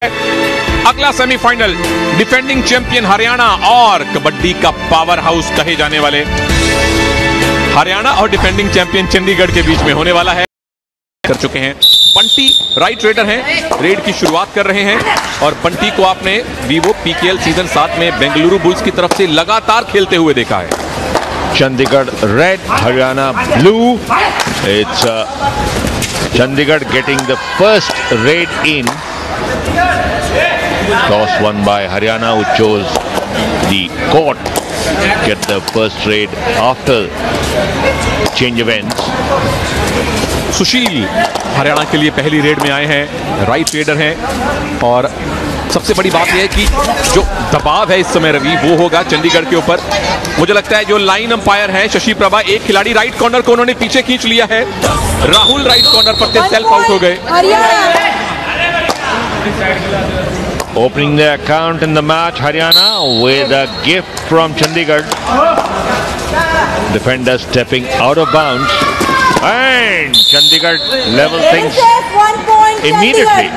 अगला semifinal defending champion Haryana और कबड्डी का पावर हाउस कहे जाने वाले हरियाणा और डिफेंडिंग चैंपियन चंडीगढ़ के बीच में होने वाला है। कर चुके हैं बंटी राइट रेडर हैं, रेड की शुरुआत कर रहे हैं और बंटी को आपने वीवो पीकेएल सीजन 7 में बेंगलुरु बुल्स की तरफ से लगातार खेलते हुए देखा है। Chandigarh red, Haryana blue. It's Chandigarh getting the first raid in. Toss won by Haryana, who chose the court get the first raid after change of ends. सुशील हरियाणा के लिए पहली रेड में आए हैं, राइट रेडर हैं और सबसे बड़ी बात यह है कि जो दबाव है इस समय रवि वो होगा चंडीगढ़ के ऊपर। मुझे लगता है जो लाइन अंपायर है शशि प्रभा, एक खिलाड़ी राइट कॉर्नर को उन्होंने पीछे खींच लिया है। राहुल राइट कॉर्नर पर से सेल्फ आउट हो गए। Opening the account in the match, Haryana with a gift from Chandigarh. Defender stepping out of bounds and Chandigarh level things immediately.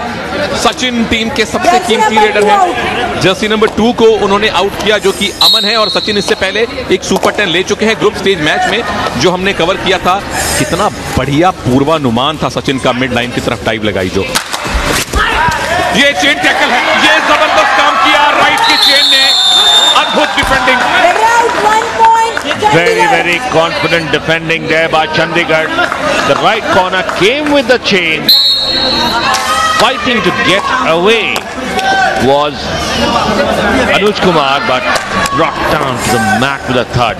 Sachin team के सबसे कीमती रेडर हैं। जर्सी नंबर 2 को उन्होंने आउट किया जो कि अमन है और सचिन इससे पहले एक सुपर 10 ले चुके हैं ग्रुप स्टेज मैच में जो हमने कवर किया था। कितना बढ़िया पूर्वानुमान था सचिन का, मिड लाइन की तरफ डाइव लगाई जो। ये चेन टैकल है, ये जबरदस्त काम किया राइट की चेन ने, अद्भुत defending. Very confident defending there by Chandigarh. The right corner came with the chain. Fighting to get away was Anuj Kumar, but brought down to the mat with a thud.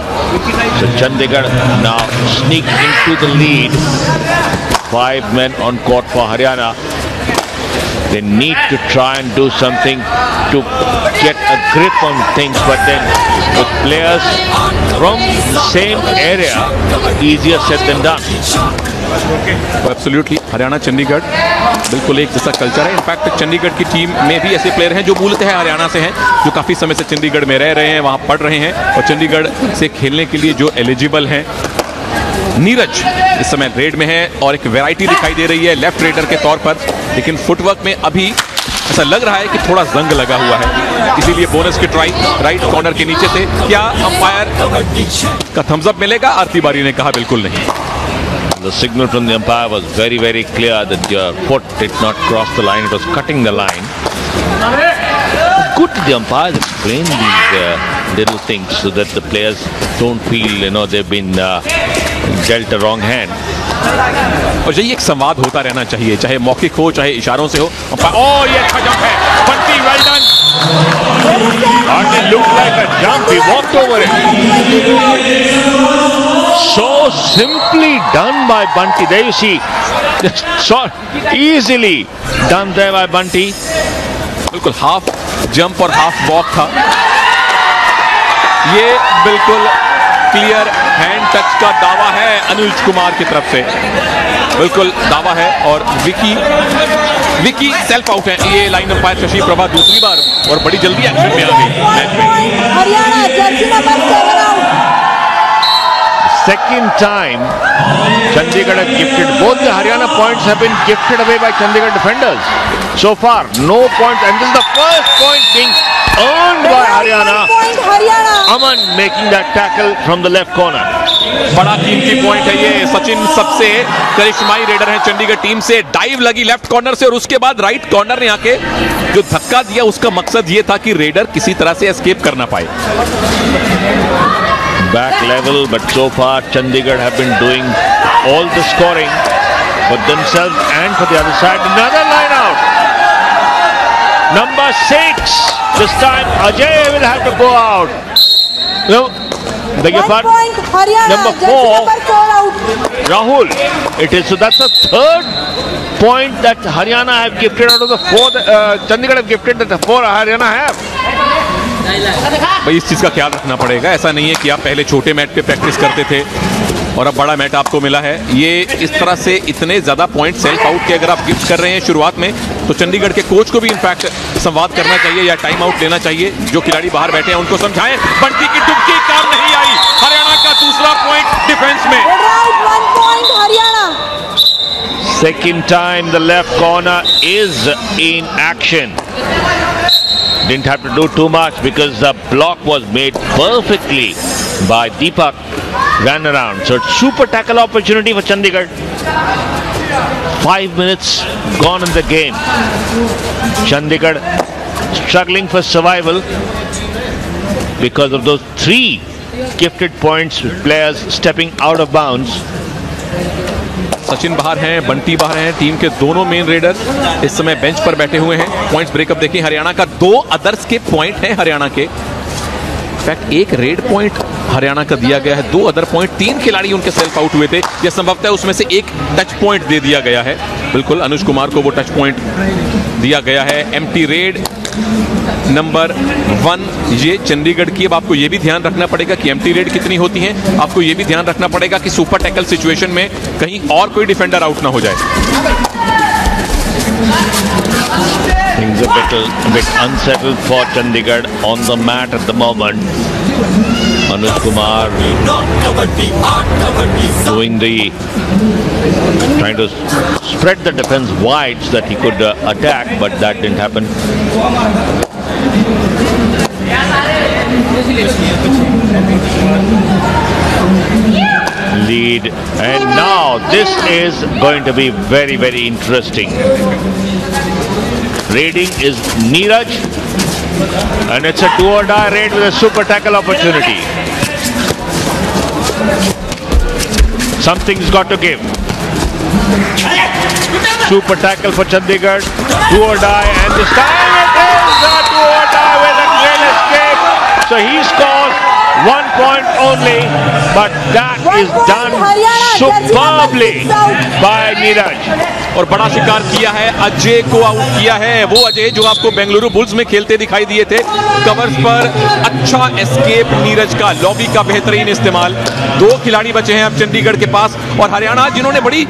So Chandigarh now sneak into the lead. 5 men on court for Haryana. They need to try and do something to get a grip on things, but then with players from the same area, easier said than done. Absolutely Haryana Chandigarh बिल्कुल एक जैसा culture है। In fact Chandigarh की team में भी ऐसे player हैं जो मूलतः हरियाणा से हैं, जो काफ़ी समय से चंडीगढ़ में रह रहे हैं, वहाँ पढ़ रहे हैं और चंडीगढ़ से खेलने के लिए जो एलिजिबल हैं। नीरज इस समय रेड में है और एक वैरायटी दिखाई दे रही है लेफ्ट रेडर के तौर पर, लेकिन फुटवर्क में अभी ऐसा लग रहा है कि थोड़ा जंग लगा हुआ है, इसीलिए बोनस की ट्राई राइट कॉर्नर के नीचे से। क्या अंपायर का थम्स अप मिलेगा? आरती बारी ने कहा बिल्कुल नहीं। The signal from the umpire was very clear that your foot did not cross the line, it was cutting the line. Good the umpires explain these little things so that the players don't feel they've been dealt a wrong hand. और यही एक संवाद होता रहना चाहिए, चाहे मौखिक हो चाहे इशारों से हो। ओह ये अच्छा जंप है, Bunty well done. And it looked like a jump, he walked over it. So simply done by Bunty. There you see, so easily done there by Bunty. बिल्कुल हाफ जंप और हाफ वॉक था। ये बिल्कुल clear hand touch का दावा है अनुज कुमार की तरफ से, बिल्कुल दावा है। और विकी सेल्फ आउट है। ये लाइन अंपायर शशि प्रभा दूसरी बार और बड़ी जल्दी एक्शन में आ गई मैच में। Haryana Jersey number 7 out. Second time Chandigarh has gifted, both the Haryana points have been gifted away by Chandigarh defenders so far. No points, and this is the first point being earned by Haryana. Aman making that tackle from the left corner. बड़ा कीमती point है ये। सचिन सबसे करिश्माई raider है Chandigarh team से। Dive लगी left corner से और उसके बाद राइट कॉर्नर ने आके जो धक्का दिया उसका मकसद ये था कि रेडर किसी तरह से एस्केप करना पाए। Back level, but so far Chandigarh have been doing all the scoring for themselves and for the other side. Another line out. Number 6. This time Ajay will have to go out. No, beg your pardon. Number 4. Rahul. It is, so that's the third point that Haryana have gifted out of the 4. Chandigarh have gifted that the 4 Haryana have. भाई इस चीज का ख्याल रखना पड़ेगा। ऐसा नहीं है कि आप पहले छोटे मैट पे प्रैक्टिस करते थे और अब बड़ा मैट आपको मिला है। ये इस तरह से इतने ज्यादा पॉइंट सेल्फ आउट के अगर आप गिफ्ट कर रहे हैं शुरुआत में, तो चंडीगढ़ के कोच को भी इनफैक्ट संवाद करना चाहिए या टाइम आउट लेना चाहिए। जो खिलाड़ी बाहर बैठे हैं उनको समझाएं। बंटी की डुबकी काम नहीं आई। हरियाणा का दूसरा पॉइंट डिफेंस में। Second time the left corner is in action. Didn't have to do too much because the block was made perfectly by Deepak. Ran around. So it's super tackle opportunity for Chandigarh. 5 minutes gone in the game. Chandigarh struggling for survival because of those 3 gifted points with players stepping out of bounds. Sachin बाहर हैं, बंटी बाहर हैं, team के दोनों main raider इस समय bench पर बैठे हुए हैं। पॉइंट्स ब्रेकअप देखिए, हरियाणा का 2 अदर्स के पॉइंट हैं हरियाणा के। इनफैक्ट 1 रेड पॉइंट हरियाणा का दिया गया है, 2 अदर पॉइंट, 3 खिलाड़ी उनके सेल्फ आउट हुए थे। यह संभवतः उसमें से 1 टच पॉइंट दे दिया गया है। बिल्कुल अनुज कुमार को वो टच पॉइंट दिया गया है। एम्प्टी रेड नंबर 1 ये चंडीगढ़ की। अब आपको ये भी ध्यान रखना पड़ेगा कि एम्प्टी रेड कितनी होती हैं। आपको ये भी ध्यान रखना पड़ेगा कि सुपर टैकल सिचुएशन में कहीं और कोई डिफेंडर आउट ना हो जाए। Things a bit unsettled for Chandigarh on the mat at the moment. Anuj Kumar trying to spread the defense wide so that he could attack, but that didn't happen. Lead, and now this is going to be very, very interesting. Raiding is Neeraj, and it's a do-or-die raid with a super tackle opportunity. Something's got to give. Super tackle for Chandigarh, do-or-die, and this time it is a do-or-die with a great escape. So he scores 1 point only, but that is done superbly by Neeraj. और बड़ा शिकार किया है, अजय को out किया है। वो अजय जो आपको बेंगलुरु बुल्स में खेलते दिखाई दिए थे। कवर्स पर अच्छा एस्केप नीरज का, लॉबी का बेहतरीन इस्तेमाल। 2 खिलाड़ी बचे हैं अब चंडीगढ़ के पास, और हरियाणा जिन्होंने बड़ी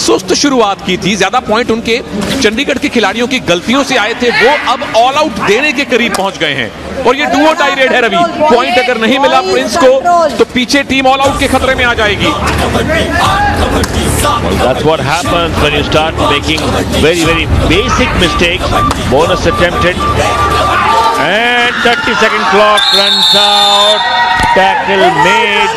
सुस्त शुरुआत की थी, ज्यादा पॉइंट उनके चंडीगढ़ के खिलाड़ियों की गलतियों से आए थे, वो अब ऑल आउट देने के करीब पहुंच गए हैं। और ये डू और डाई रेड है रवि। पॉइंट अगर नहीं मिला प्रिंस को तो पीछे टीम ऑल आउट के खतरे में आ जाएगी। That's what happens when you start making very, very basic mistakes. Bonus attempted, and 30-second clock runs out. Tackle made.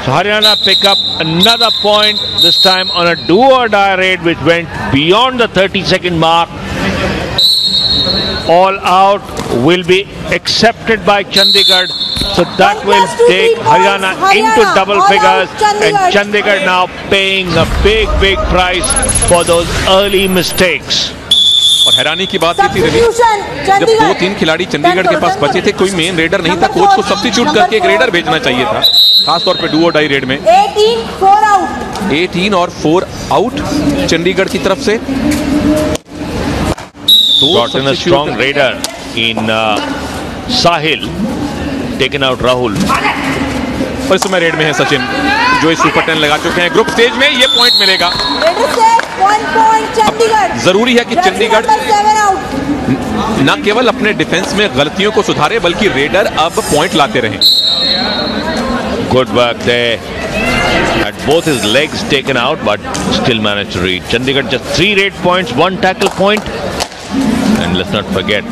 So Haryana pick up another point, this time on a do or die raid which went beyond the 30-second mark. All out will be accepted by Chandigarh, so that will take Haryana into double figures, and Chandigarh now paying a big price for those early mistakes. और हैरानी की बात ये थी रवि, जब 2-3 खिलाड़ी चंडीगढ़ के पास बचे थे, कोई मेन रेडर नहीं था, कोच को सब्स्टिट्यूट करके एक रेडर भेजना चाहिए था, खासतौर पे डू और डाई रेड में। 18 और 4 आउट चंडीगढ़ की तरफ से। Got in a strong raider in Sahil, taken out Rahul. और इस समय रेड में है सचिन, जो इस सुपर 10 लगा चुके हैं। ग्रुप स्टेज में ये पॉइंट मिलेगा। जरूरी है कि चंडीगढ़ न केवल अपने डिफेंस में गलतियों को सुधारे, बल्कि रेडर अब पॉइंट लाते रहें। Good work there. Had both his legs taken out, but still managed to read. Chandigarh just 3 raid points, 1 tackle point. And let's not forget,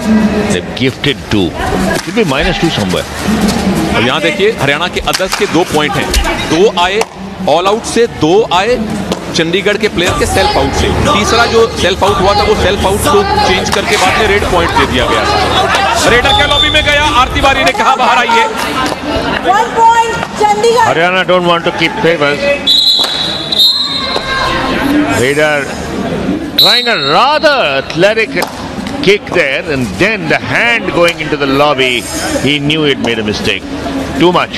they've gifted 2. It will be -2 somewhere. और यहाँ देखिए हरियाणा के others के 2 point हैं। 2 आए all out से, 2 आए चंडीगढ़ के प्लेयर के सेल्फ आउट से। तीसरा जो सेल्फ आउट हुआ था, वो सेल्फ आउट को चेंज करके बाद में रेड पॉइंट दे दिया गया था। रेडर के लॉबी में गया, आरती बारी ने कहा बाहर आइए। 1 point Chandigarh. Haryana don't want to keep favors. Raider trying a rather athletic kick there, and then the hand going into the lobby. He knew he'd made a mistake. Too much.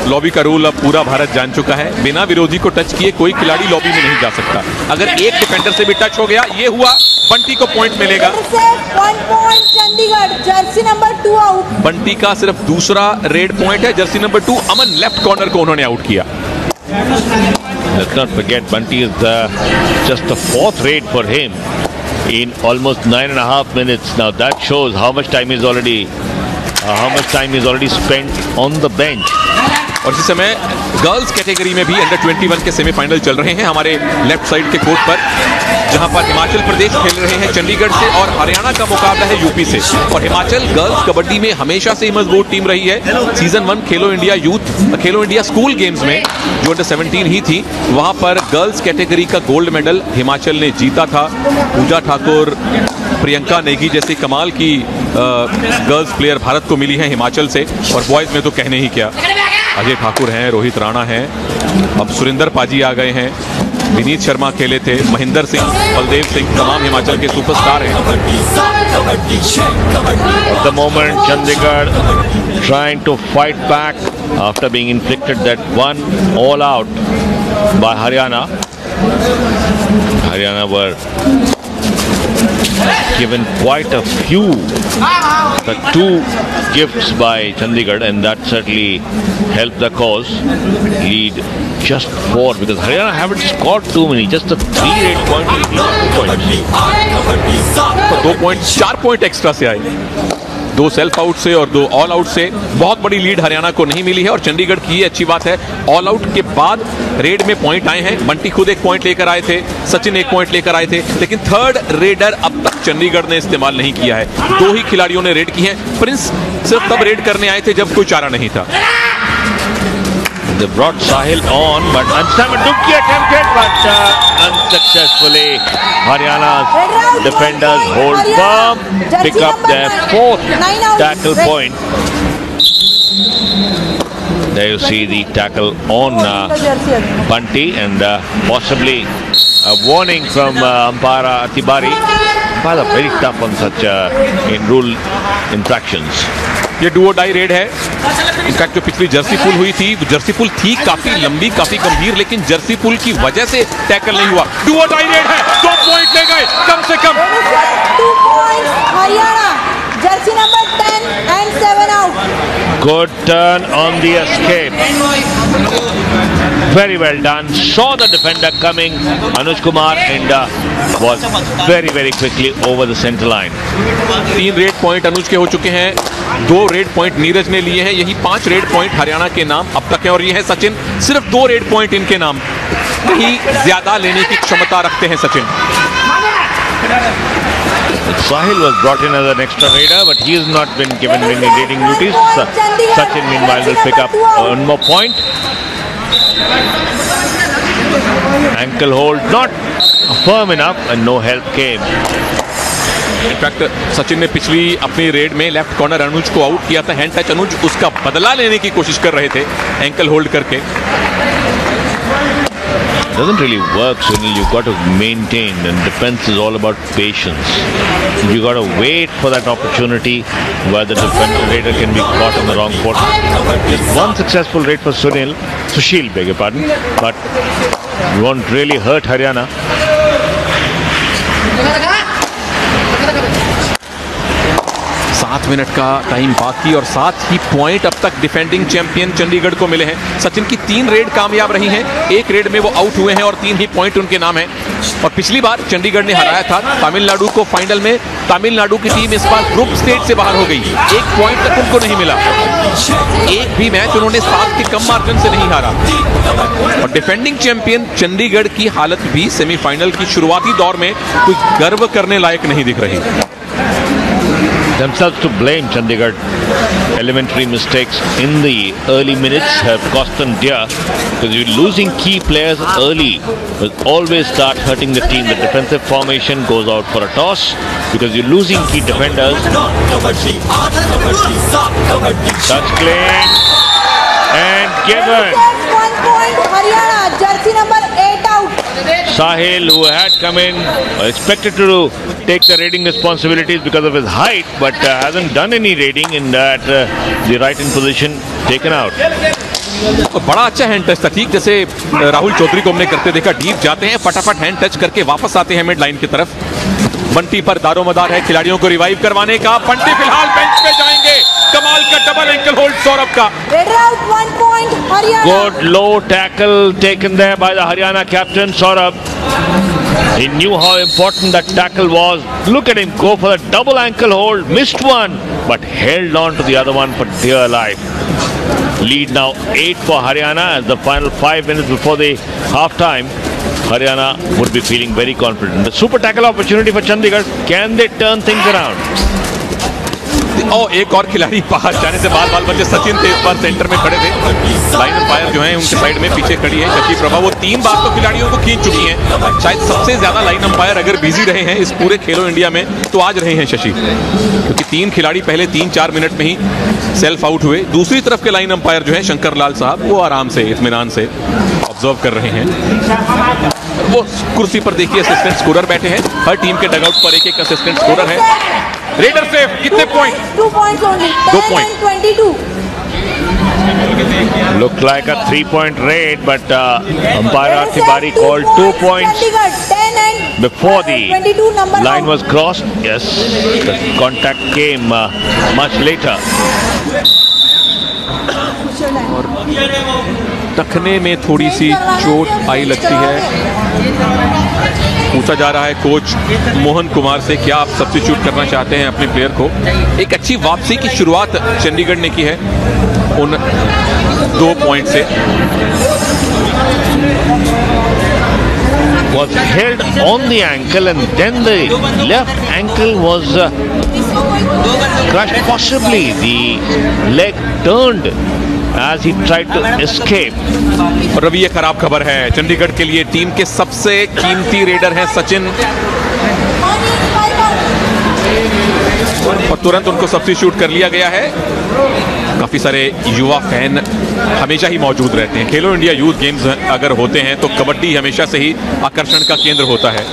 Lobby का rule अब पूरा भारत जान चुका है। बिना विरोधी को touch किए कोई खिलाड़ी लॉबी में नहीं जा सकता। अगर एक डिफेंडर से भी टच हो गया, ये हुआ, बंटी को पॉइंट मिलेगा। 1 point Chandigarh, Jersey number 2 out. Bunty का सिर्फ दूसरा रेड पॉइंट है। जर्सी नंबर 2 अमन लेफ्ट कॉर्नर को उन्होंने आउट किया। Let's not forget, Bunty is just the 4th raid for him in almost 9.5 minutes. Now that shows how much time he's already spent on the bench. और इसी समय girls category में भी under 21 के semifinal चल रहे हैं हमारे लेफ्ट साइड के कोर्ट पर, जहां पर हिमाचल प्रदेश खेल रहे हैं चंडीगढ़ से और हरियाणा का मुकाबला है यूपी से। और हिमाचल गर्ल्स कबड्डी में हमेशा से ही मजबूत टीम रही है। सीजन 1 खेलो इंडिया स्कूल गेम्स में जो अंडर 17 ही थी, वहां पर गर्ल्स कैटेगरी का गोल्ड मेडल हिमाचल ने जीता था। पूजा ठाकुर, प्रियंका नेगी जैसी कमाल की गर्ल्स प्लेयर भारत को मिली है हिमाचल से। और बॉयज में तो कहने ही क्या, अजय ठाकुर हैं, रोहित राणा हैं, अब सुरेंद्र पाजी आ गए हैं, विनीत शर्मा खेले थे, महेंद्र सिंह, बलदेव सिंह, तमाम हिमाचल के सुपरस्टार हैं। At the moment, Chandigarh trying to fight back after being inflicted that one all out by Haryana. Haryana were given quite a few, the 2 gifts by Chandigarh, and that certainly helped the cause. Lead just 4 because Haryana haven't scored too many, just a 3-8 point lead. 2 point 4 point extra से आए, 2 self out से और 2 all out से। बहुत बड़ी lead Haryana को नहीं मिली है। और चंडीगढ़ की ये अच्छी बात है, ऑल आउट के बाद रेड में पॉइंट आए हैं। बंटी खुद 1 पॉइंट लेकर आए थे, सचिन 1 पॉइंट लेकर आए थे, लेकिन थर्ड रेडर अब तक चंडीगढ़ ने इस्तेमाल नहीं किया है। 2 ही खिलाड़ियों ने रेड की है। प्रिंस सिर्फ तब रेड करने आए थे जब कोई चारा नहीं था। They brought Sahil on, but Dubki attempted, but unsuccessfully. Haryana's defenders hold firm, pick up their 4th tackle point. There you see the tackle on Bunty, and possibly a warning from umpire Atibari. Umpires are very tough on such in rule infractions. ये do और die red है। In fact जो पिछली Jersey पुल हुई थी, Jersey पुल थी काफी लंबी, काफी गंभीर, लेकिन जर्सी पुल की वजह से टैकल नहीं हुआ। डू और डाई रेड है, 2 पॉइंट ले गए कम से कम। 2 points Haryana, jersey number 10 and 7 out. Good turn on the escape. Very well done. Saw the defender coming, Anuj Kumar, and was very quickly over the center line. 3 raid point Anuj के हो चुके हैं, 2 red point Neeraj ने लिए हैं। यही 5 red point Haryana के नाम अब तक है। और ये है सचिन, सिर्फ 2 रेड पॉइंट इनके नाम। कहीं ज्यादा लेने की क्षमता रखते हैं Sachin. Sahil was brought in as an extra raider, but he has not been given any raiding duties. Sachin meanwhile will pick up 1 more point. Ankle hold not firm enough, and no help came. In fact Sachin ने पिछली अपनी red में left corner अनुज को out किया था, hand touch अनुज, उसका बदला लेने की कोशिश कर रहे थे एंकल होल्ड करके। Doesn't really work, Sunil. You've got to maintain, and defense is all about patience. You got to wait for that opportunity where the defender raider can be caught on the wrong foot. Just 1 successful raid for Sushil, beg your pardon, but you won't really hurt Haryana. 7 minute का time बाकी और 7 ही point अब तक defending champion Chandigarh को मिले हैं। सचिन की 3 red कामयाब रही हैं, 1 रेड में वो आउट हुए हैं और 3 ही पॉइंट उनके नाम हैं। और पिछली बार चंडीगढ़ ने हराया था तमिलनाडु को फाइनल में। तमिलनाडु की टीम इस बार ग्रुप स्टेज से बाहर हो गई, 1 पॉइंट तक उनको नहीं मिला। एक भी मैच उन्होंने 7 के कम मार्जिन से नहीं हारा। और डिफेंडिंग चैंपियन चंडीगढ़ की हालत भी सेमीफाइनल की शुरुआती दौर में कोई गर्व करने लायक नहीं दिख रही। Themselves to blame. Chandigarh elementary mistakes in the early minutes have cost them dear, because you're losing key players early will always start hurting the team. The defensive formation goes out for a toss because you're losing key defenders. Touch clean and given. 1 point Haryana, jersey number 8 out. Sahil, who had come in, expected to take the raiding responsibilities because of his height, but hasn't done any raiding in that the right in position, taken out. बड़ा अच्छा hand touch था, ठीक जैसे राहुल चौधरी को हमने करते देखा। Deep जाते हैं, फटाफट हैंड टच करके वापस आते हैं मिड लाइन की तरफ। बंटी पर दारोमदार है खिलाड़ियों को रिवाइव करवाने का। बंटी फिलहाल बेंच पे जाएंगे। कमाल का डबल एंकल होल्ड सौरभ का। Out 1 point Haryana. Good low tackle taken there by the Haryana captain Saurabh. He knew how important that tackle was. Look at him go for the double ankle hold. Missed one, but held on to the other one for dear life. Lead now 8 for Haryana as the final 5 minutes before the half time. Haryana would be feeling very confident. The super tackle opportunity for Chandigarh. Can they turn things around? और एक और खिलाड़ी बाहर जाने से बाल बचे। सचिन थे इस बार सेंटर में खड़े थे। लाइन अंपायर जो है उनके साइड में पीछे खड़ी है शशि प्रभा। वो 3 बार तो खिलाड़ियों को खींच चुकी हैं। शायद सबसे ज्यादा लाइन अंपायर अगर बिजी रहे हैं इस पूरे खेलो इंडिया में तो आज रहे हैं शशि, क्योंकि 3 खिलाड़ी पहले 3-4 मिनट में ही सेल्फ आउट हुए। दूसरी तरफ के लाइन अंपायर जो है शंकर लाल साहब, वो आराम से इत्मीनान से ऑब्जर्व कर रहे हैं। वो कुर्सी पर देखिए असिस्टेंट स्कोरर बैठे हैं। हर टीम के डगआउट पर एक असिस्टेंट स्कोरर है। Raider safe. कितने point? 2 points only. 2 10 point. and 22. Looked like a 3-point raid, but umpire Arthibari called 2 points Chandigarh 10 and before the 22 number line out. was crossed. Yes, the contact came much later. टखने में थोड़ी सी चोट आई लगती है। पूछा जा रहा है कोच मोहन कुमार से, क्या आप सब्स्टिट्यूट करना चाहते हैं अपने प्लेयर को? एक अच्छी वापसी की शुरुआत चंडीगढ़ ने की है उन 2 पॉइंट से। Was held on the ankle and then the left ankle was crushed. Possibly the leg turned as he tried to escape. और अभी ये खराब खबर है चंडीगढ़ के लिए। टीम के सबसे कीमती रेडर हैं सचिन, और तुरंत उनको सब्स्टिट्यूट कर लिया गया है। काफी सारे युवा फैन हमेशा ही मौजूद रहते हैं। खेलो इंडिया यूथ गेम्स अगर होते हैं तो कबड्डी हमेशा से ही आकर्षण का केंद्र होता है।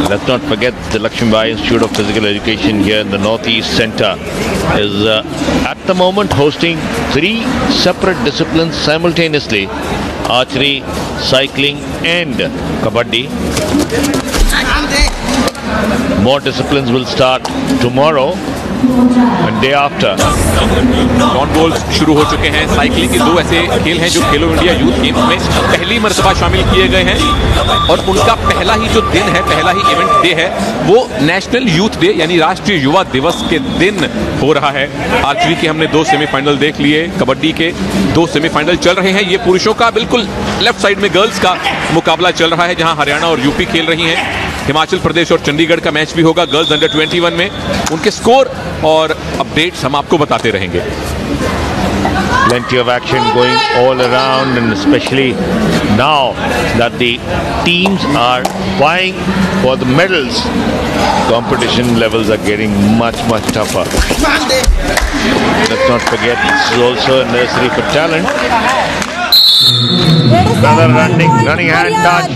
Let's not forget the Lakshmibai Institute of Physical Education here in the Northeast Center is at the moment hosting 3 separate disciplines simultaneously: archery, cycling and kabaddi. More disciplines will start tomorrow and day after. Non balls शुरू हो चुके हैं। Cycling के 2 ऐसे खेल हैं जो खेलो India youth games में पहली मर्तबा शामिल किए गए हैं, और उनका पहला ही जो दिन है, पहला ही इवेंट डे है, वो नेशनल यूथ डे यानी राष्ट्रीय युवा दिवस के दिन हो रहा है। आर्चरी के हमने 2 सेमीफाइनल देख लिए, कबड्डी के 2 सेमीफाइनल चल रहे हैं। ये पुरुषों का बिल्कुल लेफ्ट साइड में गर्ल्स का मुकाबला चल रहा है, जहां हरियाणा और यूपी खेल रही हैं। हिमाचल प्रदेश और चंडीगढ़ का मैच भी होगा गर्ल्स अंडर 21 में। उनके स्कोर और अपडेट्स हम आपको बताते रहेंगे। Plenty of action going all around, and especially now that the teams are vying for the medals, competition levels are getting much tougher. Let's not forget this is also a nursery for talent. Another running hand touch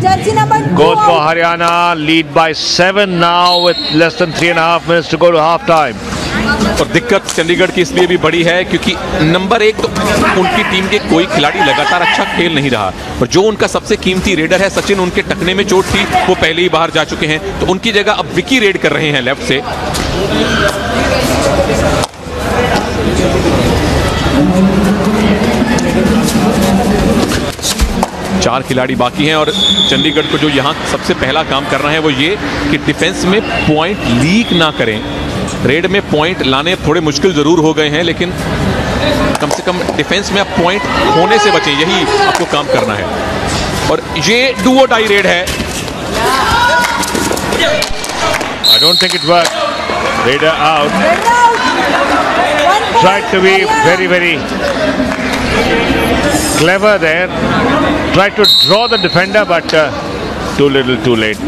goes for Haryana. Lead by 7 now with less than 3.5 minutes to go to half time. और दिक्कत चंडीगढ़ की इसलिए भी बड़ी है क्योंकि number 1 तो उनकी टीम के कोई खिलाड़ी लगातार अच्छा खेल नहीं रहा, और जो उनका सबसे कीमती रेडर है सचिन, उनके टखने में चोट थी, वो पहले ही बाहर जा चुके हैं। तो उनकी जगह अब विकी रेड कर रहे हैं लेफ्ट से। चार खिलाड़ी बाकी हैं, और चंडीगढ़ को जो यहाँ सबसे पहला काम करना है वो ये कि डिफेंस में पॉइंट लीक ना करें। रेड में पॉइंट लाने थोड़े मुश्किल जरूर हो गए हैं, लेकिन कम से कम डिफेंस में आप पॉइंट होने से बचें, यही आपको काम करना है। और ये डू और डाई रेड है। I don't think it worked. Raider out. Tried to be very clever there. Tried to draw the defender, but too little, too late.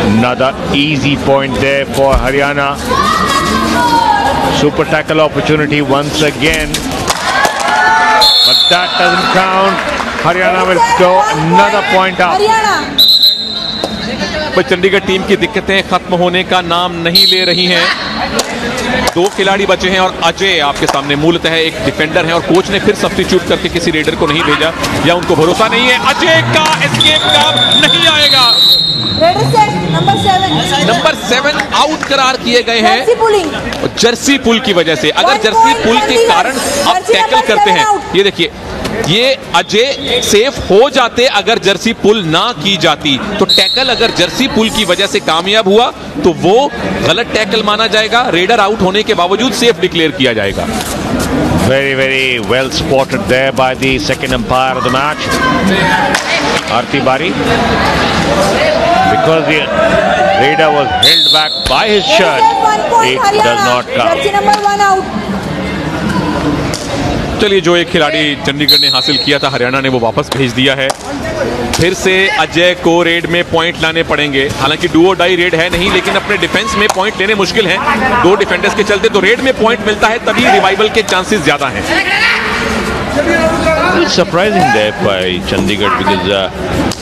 Another easy point there for Haryana. Super tackle opportunity once again, but that doesn't count. Haryana will go another point up. Chandigarh team की दिक्कतें खत्म होने का नाम नहीं ले रही हैं। 2 खिलाड़ी बचे हैं, और अजय आपके सामने मूलतः एक डिफेंडर है, और कोच ने फिर सब्स्टिट्यूट करके किसी रेडर को नहीं भेजा, या उनको भरोसा नहीं है। अजय का एस्केप का नहीं आएगा। नंबर 7 आउट करार किए गए हैं जर्सी पुलिंग। जर्सी पुल की वजह से। अगर जर्सी पुल के कारण आप टैकल करते हैं, ये देखिए, ये अजय सेफ हो जाते अगर जर्सी पुल ना की जाती। तो टैकल अगर जर्सी पुल की वजह से कामयाब हुआ तो वो गलत टैकल माना जाएगा, रेडर आउट होने के बावजूद सेफ डिक्लेयर किया जाएगा। Very well spotted there by the second umpire of the match, Arti Bari. Because the raider was held back by his shirt, it does not count. Jersey number 1 out. चलिए, जो एक खिलाड़ी चंडीगढ़ ने हासिल किया था, हरियाणा ने वो वापस भेज दिया है। फिर से अजय को रेड में पॉइंट लाने पड़ेंगे। हालांकि डू और डाई रेड है नहीं, लेकिन अपने डिफेंस में पॉइंट लेने मुश्किल हैं। 2 डिफेंडर्स के चलते तो रेड में पॉइंट मिलता है, तभी रिवाइवल के चांसेस ज्यादा हैं। It's surprising there by Chandigarh because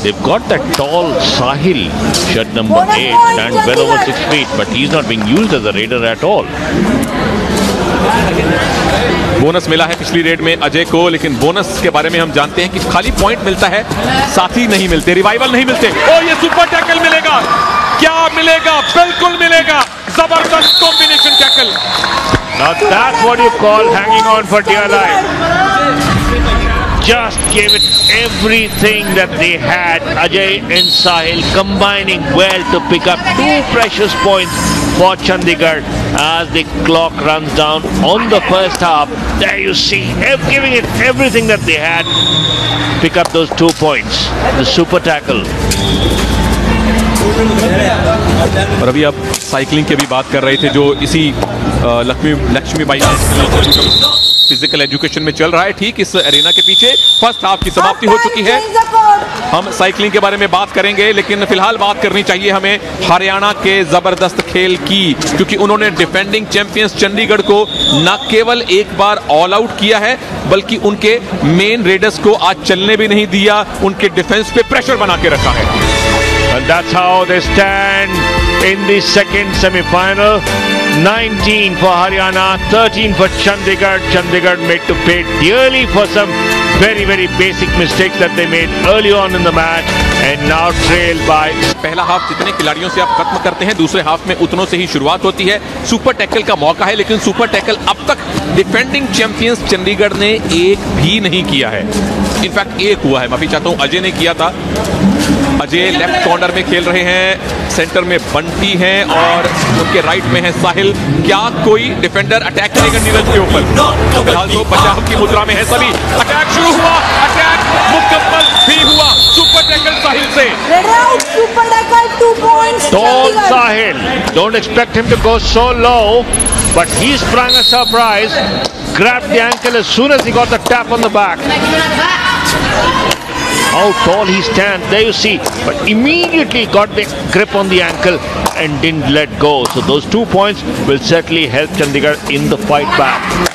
they've got that tall Sahil, shirt number 8, stands well over 6 feet, but he's not being used as a raider at all. Bonus मिला है पिछली red में अजय को, लेकिन bonus के बारे में हम जानते हैं कि खाली पॉइंट मिलता है, साथी नहीं मिलते, रिवाइवल नहीं मिलते। ओ, ये सुपर टैकल मिलेगा, क्या मिलेगा? बिल्कुल मिलेगा, जबरदस्त combination tackle. Now that's what you call hanging on for dear life. Just gave it everything that they had. Ajay and Sahil combining well to pick up 2 precious points for Chandigarh as the clock runs down on the first half. There you see, giving it everything that they had. Pick up those 2 points. The super tackle. और अभी आप cycling की भी बात कर रहे थे, जो इसी लक्ष्मीबाई फिजिकल एजुकेशन में चल रहा है, ठीक इस एरेना के पीछे। फर्स्ट हाफ की समाप्ति हो चुकी है। हम साइकिलिंग के बारे में बात करेंगे, लेकिन फिलहाल बात करनी चाहिए हमें हरियाणा के जबरदस्त खेल की, क्योंकि उन्होंने डिफेंडिंग चैंपियंस चंडीगढ़ को न केवल एक बार ऑल आउट किया है, बल्कि उनके मेन रेडर्स को आज चलने भी नहीं दिया, उनके डिफेंस पे प्रेशर बना के रखा है। And that's how they stand in the second semi-final. 19 for Haryana, 13 for Chandigarh. Chandigarh made to pay dearly for some very basic mistakes that they made early on in the match, and now trailed by. पहला half जितने खिलाड़ियों से आप खत्म करते हैं, दूसरे half में उतनों से ही शुरुआत होती है। सुपर टैकल का मौका है, लेकिन सुपर टैकल अब तक डिफेंडिंग चैंपियंस चंडीगढ़ ने एक भी नहीं किया है। इनफैक्ट एक हुआ है, माफी चाहता हूं, अजय ने किया था। अजय लेफ्ट कॉर्नर में खेल रहे हैं, सेंटर में बंटी हैं और उनके राइट में है साहिल। क्या कोई डिफेंडर अटैक करेगा नीरज के ऊपर? फिलहाल तो बचाव की मुद्रा में है सभी। अटैक शुरू हुआ, अटैक मुकम्मल भी हुआ, सुपर टैकल साहिल से। Super tackle 2 points. Tall Sahil. Don't expect him to go so low, but he sprung a surprise, grabbed the ankle as soon as he got the tap on the back. How tall he stands, there you see, but immediately got the grip on the ankle and didn't let go. So those 2 points will certainly help Chandigarh in the fight back.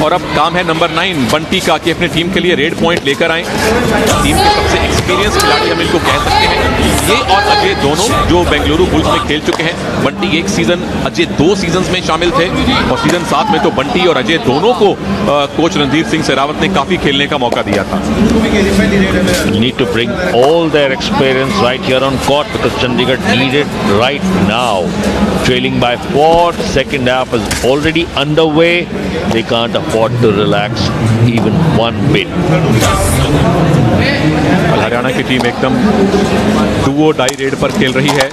और अब काम है number 9 Bunty का कि अपनी team के लिए red point लेकर आए। टीम के सबसे एक्सपीरियंस खिलाड़ी हम इनको कह सकते हैं। ये और अजय दोनों जो बेंगलुरु बुल्स में खेल चुके हैं। बंटी एक सीजन, अजय 2 सीजन्स में शामिल थे, और सीजन 7 में तो बंटी और अजय दोनों को कोच रणधीर सिंह शेरावत ने काफी खेलने का मौका दिया था। Need to bring all their experience right here on court, because Chandigarh need it right now. Trailing by 4, second half is already underway. They can't afford to relax even one bit. Haryana की team एकदम Duo die red पर खेल रही है।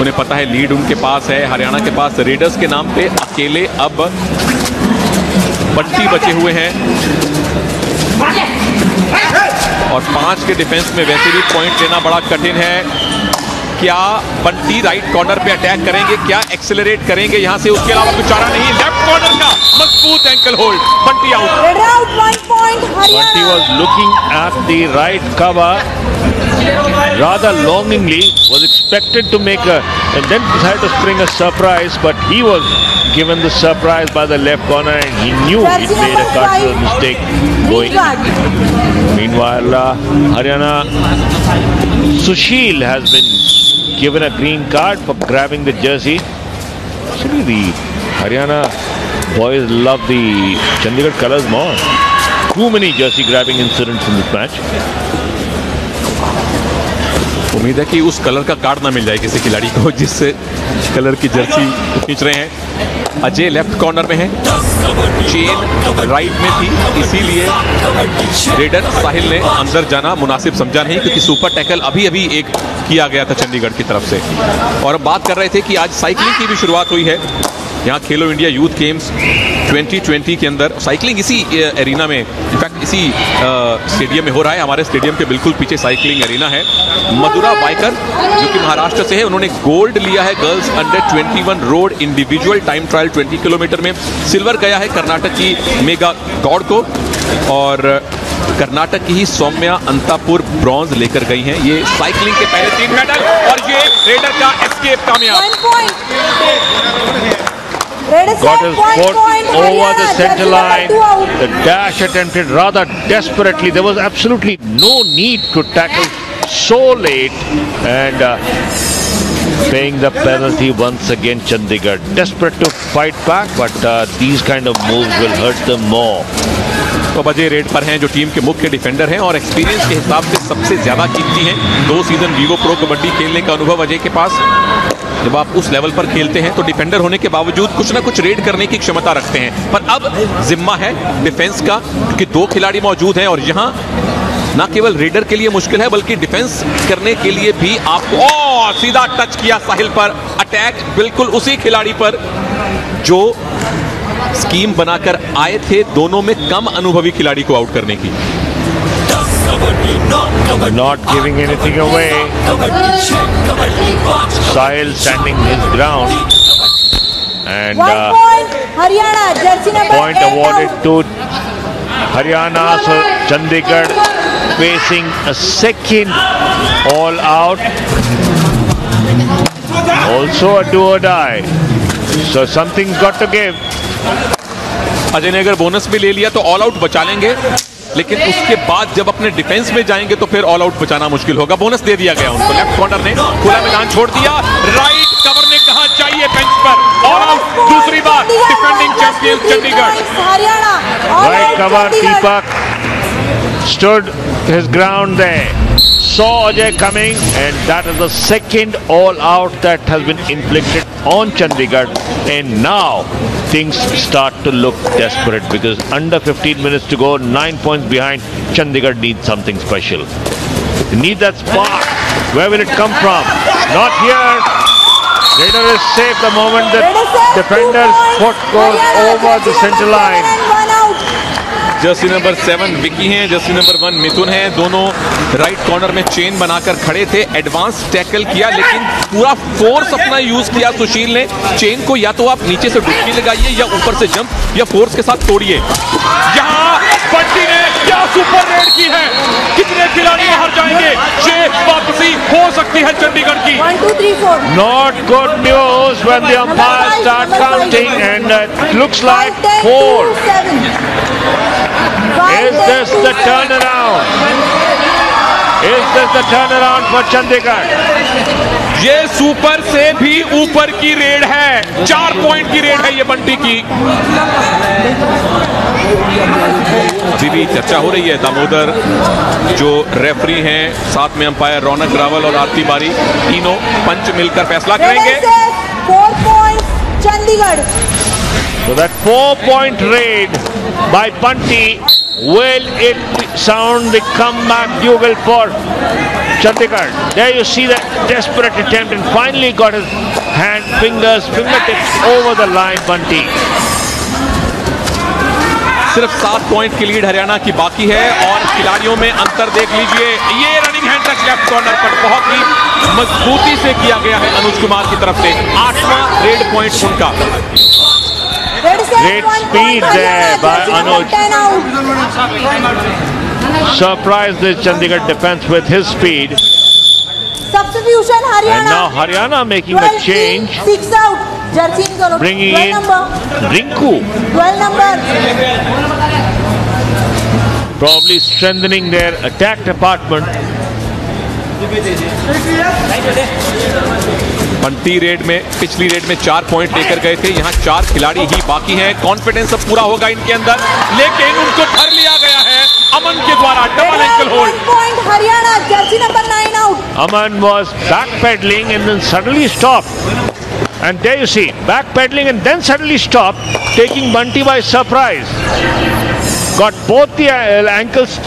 उन्हें पता है lead उनके पास है। हरियाणा के पास रेडर्स के नाम पे अकेले अब बंटी बचे हुए हैं, और 5 के डिफेंस में वैसे भी पॉइंट लेना बड़ा कठिन है। क्या बंटी राइट कॉर्नर पे अटैक करेंगे? क्या एक्सेलरेट करेंगे यहां से? उसके अलावा कुछ चारा नहीं। लेफ्ट कॉर्नर का मजबूत ankle hold, Bunty out. Bunty was looking at the right cover rather longingly, was expected to make and then decided to spring a surprise, but he was given the surprise by the left corner, and he knew he'd made a cardinal mistake going. Meanwhile, Haryana Sushil has been given a green card for grabbing the jersey. Actually, the Haryana boys love the Chandigarh colors more. Too many jersey grabbing incidents in this match. उम्मीद है कि उस colour का card ना मिल जाए किसी खिलाड़ी को जिस कलर की जर्सी खींच रहे हैं। अजय लेफ्ट कॉर्नर में है, चेन राइट में थी, इसीलिए रेडर साहिल ने अंदर जाना मुनासिब समझा नहीं, क्योंकि सुपर टैकल अभी अभी एक किया गया था चंडीगढ़ की तरफ से। और हम बात कर रहे थे कि आज साइकिलिंग की भी शुरुआत हुई है यहाँ खेलो इंडिया यूथ गेम्स 2020 के अंदर। साइकिलिंग इसी एरिना में, इनफैक्ट इसी स्टेडियम में हो रहा है। हमारे स्टेडियम के बिल्कुल पीछे साइकिलिंग एरिना है। मधुरा बाइकर जो कि महाराष्ट्र से है, उन्होंने गोल्ड लिया है girls under 21 road individual time trial 20 kilometre में। सिल्वर गया है कर्नाटक की मेगा गौड़ को, और कर्नाटक की ही सौम्या अंतापुर ब्रॉन्ज लेकर गई हैं। ये साइकिलिंग के पहले 3 मेडल, और ये रेडर का एस्केप कामयाब। Got his foot over the center line. The dash attempted rather desperately. There was absolutely no need to tackle so late, and paying the penalty once again. Chandigarh desperate to fight back, but these kind of moves will hurt them more. तो Ajay red पर हैं जो team के मुख्य defender हैं और experience के हिसाब से सबसे ज्यादा कीमती हैं। 2 सीजन वीवो प्रो कबड्डी खेलने का अनुभव अजय के पास। जब आप उस लेवल पर खेलते हैं तो डिफेंडर होने के बावजूद कुछ ना कुछ रेड करने की क्षमता रखते हैं, पर अब जिम्मा है डिफेंस का, क्योंकि 2 खिलाड़ी मौजूद हैं और यहाँ ना केवल रेडर के लिए मुश्किल है बल्कि डिफेंस करने के लिए भी आपको। सीधा टच किया साहिल पर, अटैक बिल्कुल उसी खिलाड़ी पर जो स्कीम बनाकर आए थे दोनों में कम अनुभवी खिलाड़ी को आउट करने की। Not giving anything away. Sahil standing his ground, and point awarded to Haryana. So Chandigarh facing a second all out, also a do or die. So something's got to give. Ajay ने अगर bonus भी ले लिया तो all out बचा लेंगे, लेकिन उसके बाद जब अपने डिफेंस में जाएंगे तो फिर ऑल आउट बचाना मुश्किल होगा। बोनस दे दिया गया उनको। लेफ्ट कॉर्नर ने खुला मैदान छोड़ दिया, राइट कवर ने कहा चाहिए बेंच पर, ऑल आउट दूसरी बार। Defending champion Chandigarh. Right cover, Deepak stood his ground there, saw Ajay coming, and that is the second all out that has been inflicted on Chandigarh. And now things start to look desperate because under 15 minutes to go, 9 points behind. Chandigarh needs something special. They need that spark. Where will it come from? Not here. Raider is safe the moment the defender's foot goes over the center line. Jersey number 7 Vicky हैं, Jersey number 1 मिथुन हैं। दोनों right corner में chain बनाकर खड़े थे। Advance tackle किया, लेकिन पूरा फोर्स अपना यूज किया सुशील ने। चेन को या तो आप नीचे से डुबकी लगाइए या ऊपर से जंप या फोर्स के साथ तोड़िए। यहाँ बंटी ने क्या सुपर रेड की है, कितने खिलाड़ी बाहर जाएंगे। ये वापसी हो सकती है चंडीगढ़ की। 1 2 3 4 Not good news when the umpires start counting, and it looks like 4. Is this the turnaround? Is this the turnaround for Chandigarh? ये सुपर से भी ऊपर की रेड है। 4 पॉइंट की रेड है ये बंटी की। जी भी चर्चा हो रही है। दामोदर जो रेफरी हैं, साथ में अंपायर रौनक रावल और आरती बारी, तीनों पंच मिलकर फैसला करेंगे। 4 points Chandigarh. So that 4-point raid by Bunty, will it sound the comeback bugle for Chandigarh? There you see that desperate attempt, and finally got his fingertips over the line. Bunty. सिर्फ 7 point की lead Haryana की बाकी है, और खिलाड़ियों में अंतर देख लीजिए। ये running hand touch left corner पर बहुत ही मजबूती से किया गया है अनुज कुमार की तरफ से। 8वां रेड पॉइंट उनका। Great speed there by Anuj. Surprised the Chandigarh defense with his speed. Substitution Haryana. And now Haryana making a change. 6 out. Jersey निकालो. Bringing in Rinku. 12 number. Probably strengthening their attack department. Bunty red में, पिछली red में 4 point लेकर गए थे, यहाँ 4 खिलाड़ी ही बाकी हैं। कॉन्फिडेंस अब पूरा होगा इनके अंदर, लेकिन उनको धर लिया गया है अमन के द्वारा। Double ankle hold. Point Haryana, Jersey number 9 out. Aman was backpedaling and then suddenly stopped. And there you see, backpedaling and then suddenly stopped, taking Bunty by surprise. Got both the ankles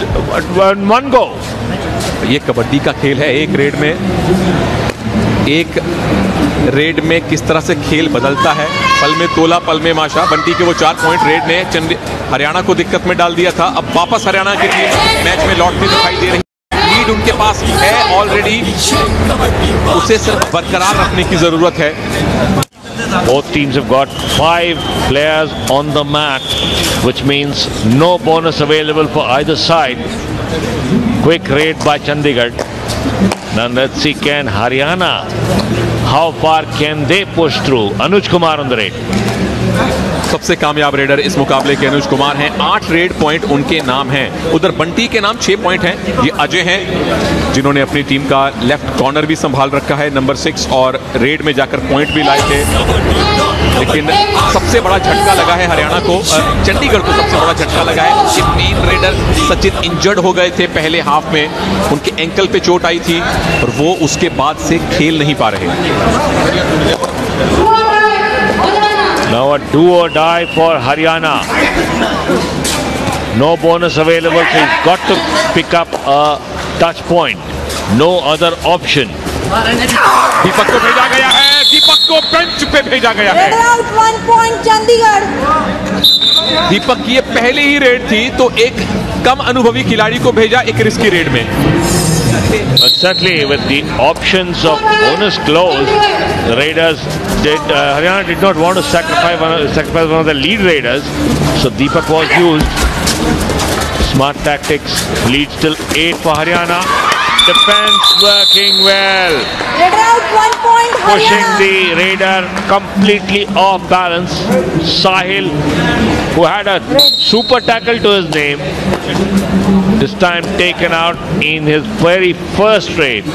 in one go. ये कबड्डी का खेल है। एक red में किस तरह से खेल बदलता है। पल में तोला पल में माशा। बंटी के वो 4 पॉइंट रेड ने हरियाणा को दिक्कत में डाल दिया था। अब वापस हरियाणा की टीम मैच में लौटती दिखाई दे रही। लीड उनके पास है ऑलरेडी, उसे सिर्फ बरकरार रखने की जरूरत है। Both teams have got 5 players on the mat, which means no bonus available for either side. Quick raid by Chandigarh. Now let's see, can Haryana, how far can they push through? Anuj Kumar on the raid. सबसे कामयाब raider इस मुकाबले के अनुज कुमार हैं। 8 red point उनके नाम हैं। उधर बंटी के नाम 6 पॉइंट हैं। ये अजय हैं जिन्होंने अपनी टीम का लेफ्ट कॉर्नर भी संभाल रखा है, नंबर 6, और रेड में जाकर पॉइंट भी लाए थे। लेकिन सबसे बड़ा झटका लगा है हरियाणा को, चंडीगढ़ को सबसे बड़ा झटका लगा है। उनके मेन रेडर सचिन इंजर्ड हो गए थे पहले हाफ में, उनके एंकल पे चोट आई थी और वो उसके बाद से खेल नहीं पा रहे। Now a do or die for Haryana. No bonus available, so he's got to pick up a touch point. No other option. दीपक को भेजा गया है, दीपक को बेंच पे भेजा गया है। Raid out 1 point Chandigarh. Deepak की ये पहली ही रेड थी, तो एक कम अनुभवी खिलाड़ी को भेजा एक रिस्की रेड में। But certainly with the options of bonus close, the Raiders Haryana did not want to sacrifice one of the lead Raiders, so Deepak was used. Smart tactics. Lead still 8 for Haryana. Defense working well. Raider out 1 point Pushing Haryana. the Raider completely off balance. Sahil, who had a super tackle to his name, this time taken out in his very first raid.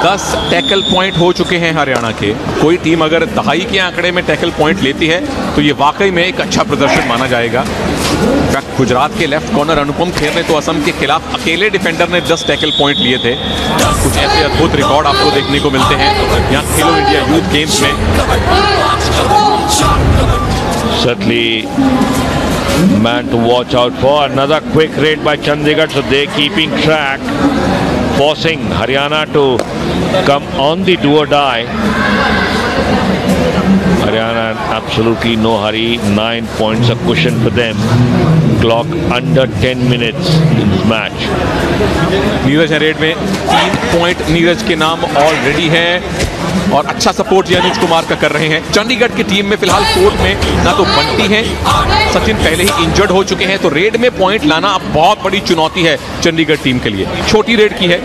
10 tackle point हो चुके हैं हरियाणा के। कोई team अगर दहाई के आंकड़े में टैकल पॉइंट लेती है तो ये वाकई में एक अच्छा प्रदर्शन माना जाएगा। गुजरात के लेफ्ट कॉर्नर अनुपम खेर ने तो असम के खिलाफ अकेले डिफेंडर ने 10 टैकल पॉइंट लिए थे। कुछ ऐसे अद्भुत रिकॉर्ड आपको देखने को मिलते हैं यहाँ खेलो इंडिया यूथ गेम्स में। Certainly man to watch out for. Another quick raid by Chandigarh, so they're keeping track, forcing Haryana to come on the do or die. Haryana absolutely no hurry. 9 points a cushion for them. Clock under 10 minutes in this match. Neeraj है red में, 3 point Neeraj के नाम already है और अच्छा support ये अनुज कुमार का कर रहे हैं। चंडीगढ़ की टीम में फिलहाल कोर्ट में ना तो बंटी हैं, सचिन पहले ही इंजर्ड हो चुके हैं, तो रेड में पॉइंट लाना अब बहुत बड़ी चुनौती है चंडीगढ़ टीम के लिए। छोटी रेड की है,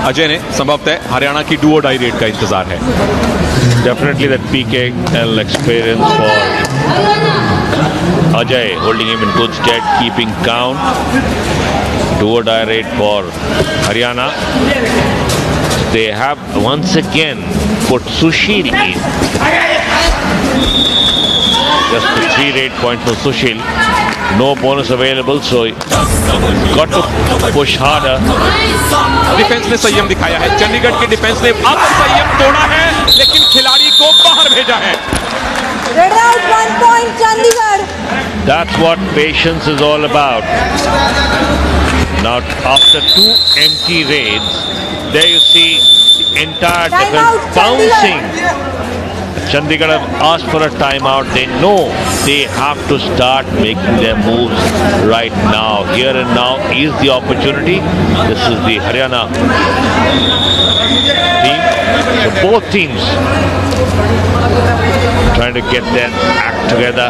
अजय ने संभवतः हरियाणा की डू और डाई रेड का इंतजार है। Definitely that PKL experience for Ajay, holding him in good stead, keeping count. Do or die raid for Haryana. They have once again put Sushil in. Just the 3 raid points for Sushil. No bonus available, so got to push harder. Defence ने संयम दिखाया है, चंडीगढ़ के defence ने अब संयम तोड़ा है, लेकिन खिलाड़ी को बाहर भेजा है। Red out 1 point Chandigarh. That's what patience is all about. Now, after 2 empty raids, there you see the entire defense bouncing. Chandigarh have asked for a timeout. They know they have to start making their moves right now. Here and now is the opportunity. This is the Haryana team. So both teams trying to get their act together.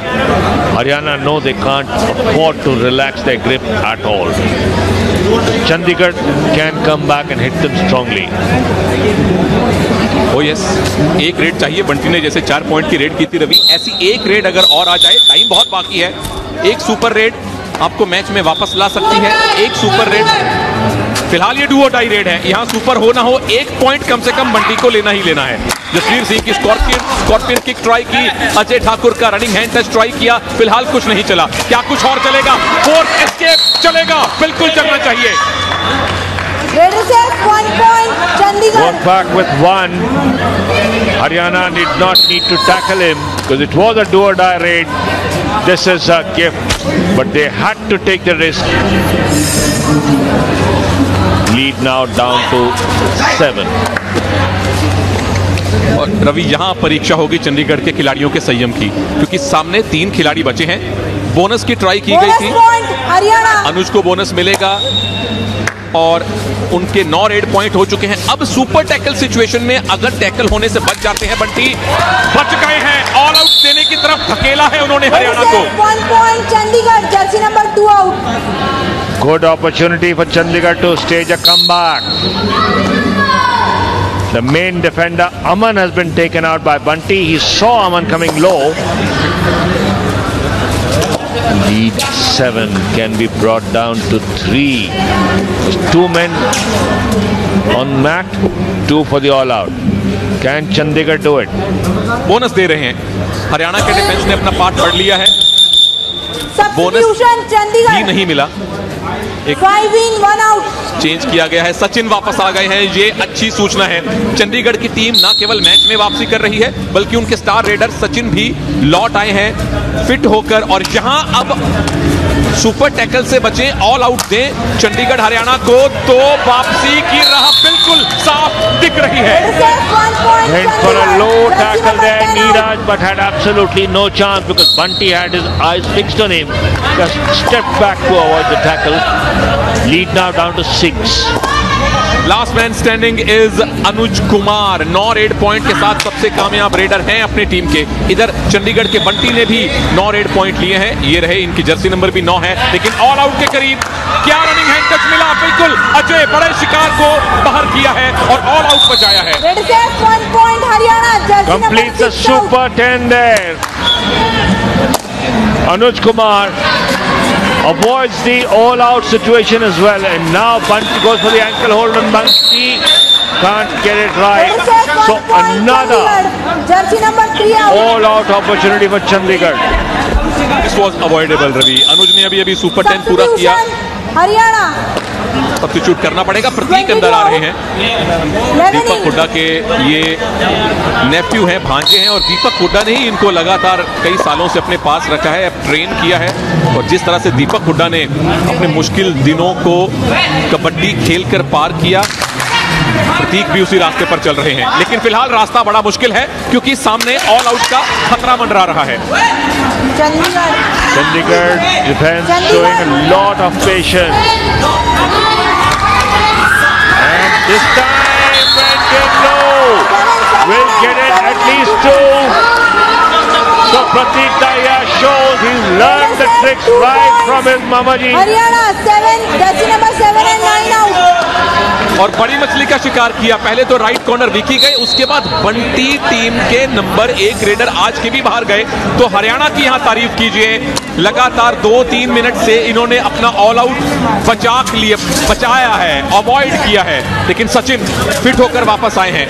Haryana know they can't afford to relax their grip at all. Chandigarh can come back and hit them strongly. O yes, एक red चाहिए। बंटी ने जैसे 4 point की red की थी रवि, ऐसी एक red अगर और आ जाए, टाइम बहुत बाकी है, एक सुपर रेड आपको मैच में वापस ला सकती है। एक सुपर रेड फिलहाल ये डू और डाई रेड है, यहाँ सुपर हो ना हो 1 पॉइंट कम से कम बंटी को लेना ही लेना है। जसवीर सिंह की स्कॉर्पियन किक ट्राई की, अजय ठाकुर का रनिंग हैंड टच ट्राई किया, फिलहाल कुछ नहीं चला। क्या कुछ और चलेगा? फोर्थ एस्केप चलेगा, बिल्कुल चलना चाहिए। One point, Chandigarh. Work back with 1. Haryana did not need to tackle him because it was a do or die raid. This is a gift, but they had to take the risk. Lead now down to 7. और रवि, यहाँ परीक्षा होगी चंडीगढ़ के खिलाड़ियों के संयम की, क्योंकि सामने 3 खिलाड़ी बचे हैं। बोनस की ट्राई की गई थी, हरियाणा अनुज को बोनस मिलेगा और उनके 9 रेड पॉइंट हो चुके हैं। अब सुपर टैकल सिचुएशन में अगर टैकल होने से बच जाते हैं बंटी, बच गए हैं। ऑल आउट देने की तरफ धकेला है उन्होंने हरियाणा को। 1 point, Chandigarh, jersey number 2 out. Good opportunity for Chandigarh to stage a comeback. The main defender Aman has been taken out by Bunty. He saw Aman coming low. Lead 7 can be brought down to 3. There's 2 men on mat, 2 for the all out. Can Chandigarh do it? Bonus दे रहे हैं। हरियाणा के defence ने अपना part पढ़ लिया है। Substitution, Chandigarh. ही नहीं मिला, 5 in 1 out. चेंज किया गया है। सचिन वापस आ गए हैं, ये अच्छी सूचना है। चंडीगढ़ की टीम ना केवल मैच में वापसी कर रही है, बल्कि उनके स्टार रेडर सचिन भी लौट आए हैं फिट होकर। और यहां अब सुपर टैकल से बचे, ऑल आउट दें चंडीगढ़ हरियाणा को, तो वापसी की राह बिल्कुल साफ दिख रही है। Went for a low tackle there, Neeraj, but had absolutely no chance because Bunty had his eyes fixed on him. Just stepped back to avoid the tackle. Lead now down to 6. Last man standing is Anuj Kumar. 9 red point के साथ सबसे कामयाब raider हैं अपनी team के। इधर चंडीगढ़ के बंटी ने भी 9 रेड पॉइंट लिए हैं, ये रहे, इनकी जर्सी नंबर भी 9 है, लेकिन ऑल आउट के करीब। क्या रनिंग हैंड टच मिला? बिल्कुल, अजय बड़े शिकार को बाहर किया है और ऑल आउट बचाया है। 1 point, Haryana, jersey number Completes the 6 super 10 there. Anuj Kumar avoids the all-out situation as well, and now Bunty goes for the ankle hold on Bunty. Can't get it right. So another jersey number 3 out. all-out opportunity for Chandigarh. This was avoidable Ravi. Anuj ने अभी super 10 पूरा किया। Haryana substitute करना पड़ेगा। प्रतीक अंदर आ रहे हैं, दीपक हुड्डा के ये नेफ्यू हैं, भांजे हैं, और दीपक हुड्डा ने ही इनको लगातार कई सालों से अपने पास रखा है, ट्रेन किया है। और जिस तरह से दीपक हुड्डा ने अपने मुश्किल दिनों को कबड्डी खेलकर पार किया, प्रतीक भी उसी रास्ते पर चल रहे हैं। लेकिन फिलहाल रास्ता बड़ा मुश्किल है, क्योंकि सामने ऑल आउट का खतरा मंडरा रहा है। Chandigarh defense showing a lot of patience. And this time went in low. Will get it at least 2. So Pratik Dahiya shows he's learned the tricks right from his Mamaji. Haryana 7, jersey number 7 and 9 out. और बड़ी मछली का शिकार किया। पहले तो right corner Vicky गए, उसके बाद बंटी टीम के नंबर 1 रेडर आज के भी बाहर गए। तो हरियाणा की यहां तारीफ कीजिए, लगातार 2-3 मिनट से इन्होंने अपना ऑल आउट बचाया है, अवॉइड किया है। लेकिन सचिन फिट होकर वापस आए हैं।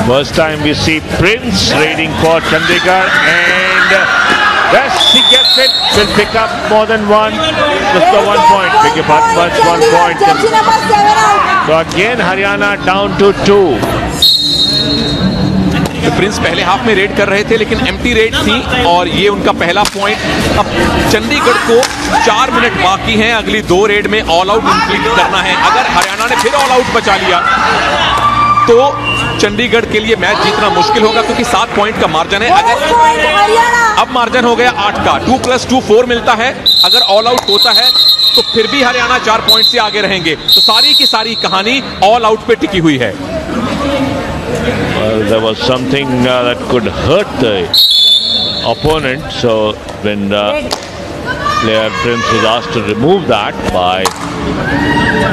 First time we see Prince raiding for Chandigarh, and yes, he gets it. Will pick up more than one. Just the 1 point. Beg your pardon, but 1 point. Jersey number 7 out. So again Haryana down to 2. Prince पहले half में red कर रहे थे, लेकिन empty red थी और ये उनका पहला पॉइंट। अब चंडीगढ़ को 4 मिनट बाकी हैं अगली 2 रेड में ऑल आउट इंप्लीट करना है। अगर हरियाणा ने फिर ऑल आउट बचा लिया तो चंडीगढ़ के लिए मैच जीतना मुश्किल होगा, क्योंकि 7 पॉइंट का मार्जिन है। अगर अब मार्जिन हो गया 8 का, 2 + 2 4 मिलता है। अगर ऑल आउट होता है तो फिर भी हरियाणा 4 पॉइंट से आगे रहेंगे। तो सारी की सारी कहानी ऑल आउट पे टिकी हुई है। Well, there was something that could hurt the opponent, so when player Prince was asked to remove that by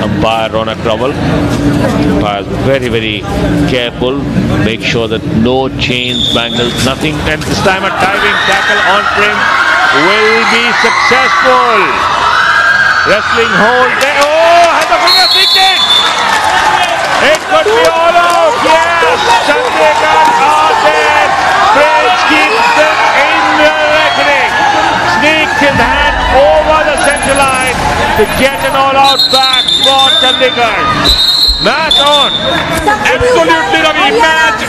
umpire Ronak Rawal, umpire was very careful, make sure that no chains, bangles, nothing, and this time a diving tackle on Prince will be successful. Wrestling hold there. Oh, has a wicket. It could be all out. Yes, Chandigarh are there. Prince keeps them in the reckoning. Sneaks his hand over the centre line to get an all-out back for Chandigarh. Match on. Absolutely Ravi, match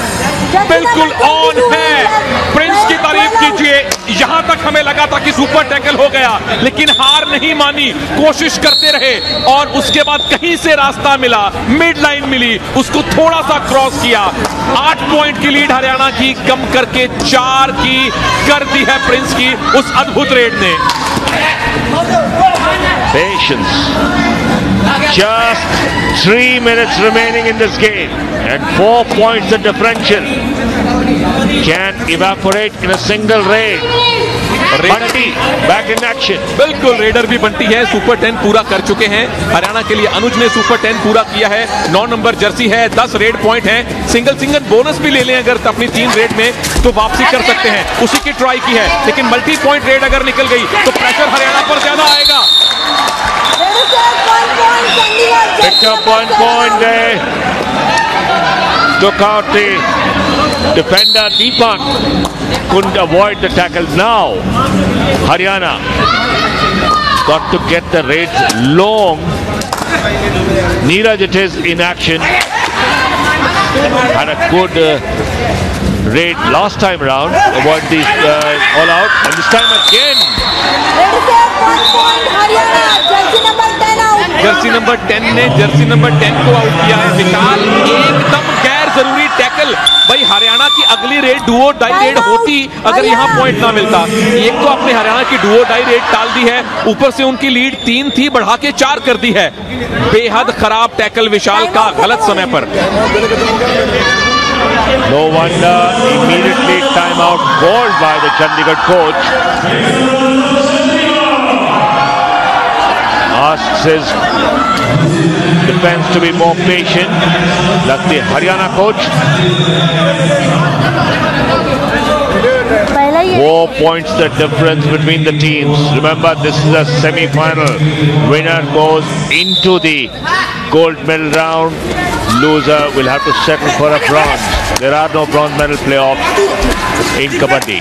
बिल्कुल on है। Prince की तारीफ कीजिए, यहां तक हमें लगा था कि सुपर टैकल हो गया, लेकिन हार नहीं मानी, कोशिश करते रहे और उसके बाद कहीं से रास्ता मिला, मिड लाइन मिली, उसको थोड़ा सा क्रॉस किया। 8 पॉइंट की लीड हरियाणा की कम करके 4 की कर दी है प्रिंस की उस अद्भुत रेड ने। Patience. Just 3 minutes remaining in this game, and 4 points the differential can evaporate in a single raid. Bunty back in action. बिल्कुल, रेडर भी बंटी है, सुपर 10 पूरा कर चुके हैं हरियाणा के लिए। अनुज ने सुपर 10 पूरा किया है, 9 नंबर जर्सी है, 10 रेड पॉइंट है। सिंगल बोनस भी ले लें अगर अपनी 3 रेड में तो वापसी कर सकते हैं, उसी की ट्राई की है। लेकिन मल्टी पॉइंट रेड अगर निकल गई तो प्रेशर हरियाणा पर ज्यादा आएगा। Picked up 1 point there. Took out the defender Deepak. Couldn't avoid the tackle. Now Haryana got to get the raids long. Neeraj it is in action. Had a good raid last time around. Avoid the all out, and this time again. Jersey number 10 ने Jersey number 10 को out किया है। विशाल, एकदम गैर जरूरी tackle. भाई हरियाणा की अगली रेड डुओ डाई रेड होती अगर यहां पॉइंट ना मिलता। एक तो आपने हरियाणा की डुओ डाई रेड टाल दी है, ऊपर से उनकी लीड 3 थी, बढ़ा के 4 कर दी है। बेहद खराब टैकल विशाल का गलत समय पर। No wonder immediately timeout called by the Chandigarh coach. Asks his defense to be more patient. Like the Haryana coach. 4 points the difference between the teams. Remember, this is a semi-final. Winner goes into the gold medal round. Loser will have to settle for a bronze. There are no bronze medal playoffs in Kabaddi.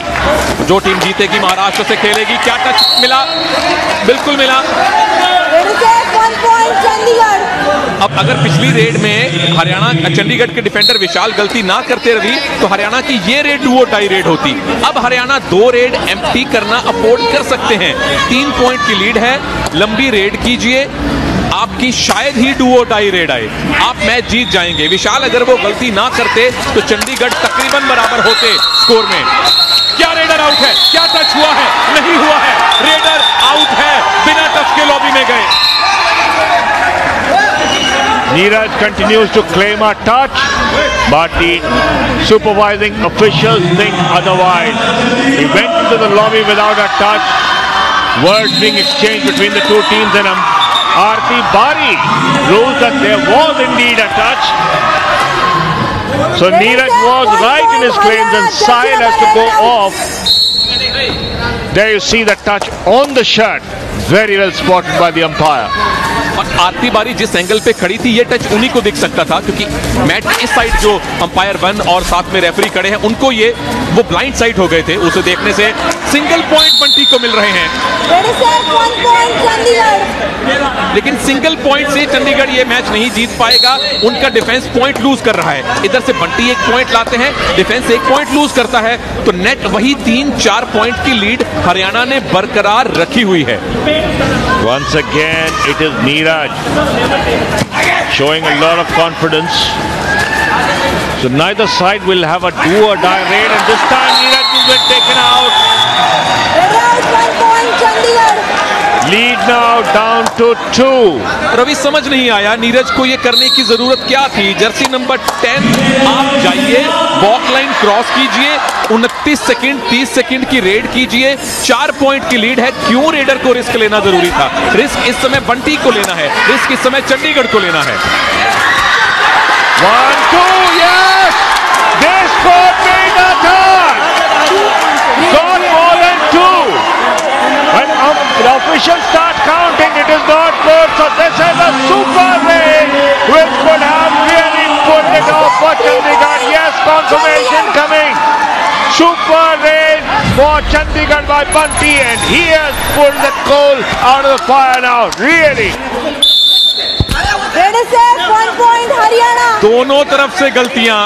जो team जीतेगी महाराष्ट्र से खेलेगी। क्या touch मिला? बिल्कुल मिला। अब अगर पिछली रेड में हरियाणा चंडीगढ़ के डिफेंडर विशाल गलती ना करते रवि तो हरियाणा की ये रेड डुओ डाई रेड होती। अब हरियाणा 2 रेड एम्प्टी करना अफोर्ड कर सकते हैं। 3 पॉइंट की लीड है, लंबी रेड कीजिए, आपकी शायद ही डुओ डाई रेड आए, आप मैच जीत जाएंगे। विशाल अगर वो गलती ना करते तो चंडीगढ़ तकरीबन बराबर होते स्कोर में। क्या रेडर आउट है? क्या टच हुआ है? नहीं हुआ है, रेडर आउट है, बिना टच के लॉबी में गए। Neeraj continues to claim a touch, but the supervising officials think otherwise. He went into the lobby without a touch. Words being exchanged between the two teams, and Aarti Bari rules that there was indeed a touch. So Neeraj was right in his claims, and Sahil has to go off. There you see the touch on the shirt. Very well spotted by the umpire. और आरती बारी जिस angle पे खड़ी थी ये touch उन्हीं को दिख सकता था, क्योंकि मैच इस साइड जो अंपायर 1 और साथ में रेफरी खड़े हैं उनको ये वो ब्लाइंड साइड हो गए थे। उसे देखने से सिंगल पॉइंट बंटी को मिल रहे हैं, लेकिन सिंगल पॉइंट से चंडीगढ़ ये मैच नहीं जीत पाएगा। उनका डिफेंस पॉइंट लूज कर रहा है। इधर से बंटी 1 पॉइंट लाते हैं, डिफेंस 1 पॉइंट लूज करता है, तो नेट वही 3-4 पॉइंट की लीड हरियाणा ने बरकरार रखी हुई है। Once again, it is Neeraj showing a lot of confidence. So neither side will have a do or die raid, and this time Neeraj has been taken out. Lead now down to 2. Ravi समझ नहीं आया नीरज को ये करने की जरूरत क्या थी। जर्सी नंबर 10 आप जाइए, वॉक लाइन क्रॉस कीजिए, 29 सेकंड 30 सेकंड की रेड कीजिए, 4 पॉइंट की लीड है। क्यों रेडर को रिस्क लेना जरूरी था? रिस्क इस समय बंटी को लेना है, रिस्क इस समय चंडीगढ़ को लेना है। 1-2, yes! They scored big attack! Got more than 2. When the officials start counting, it is not good. So this is a super raid. confirmation coming. Super raid for Chandigarh by Bunty, and he has pulled the coal out of the fire now. Really. Ready set, 1 point Haryana. दोनों तरफ से गलतियां,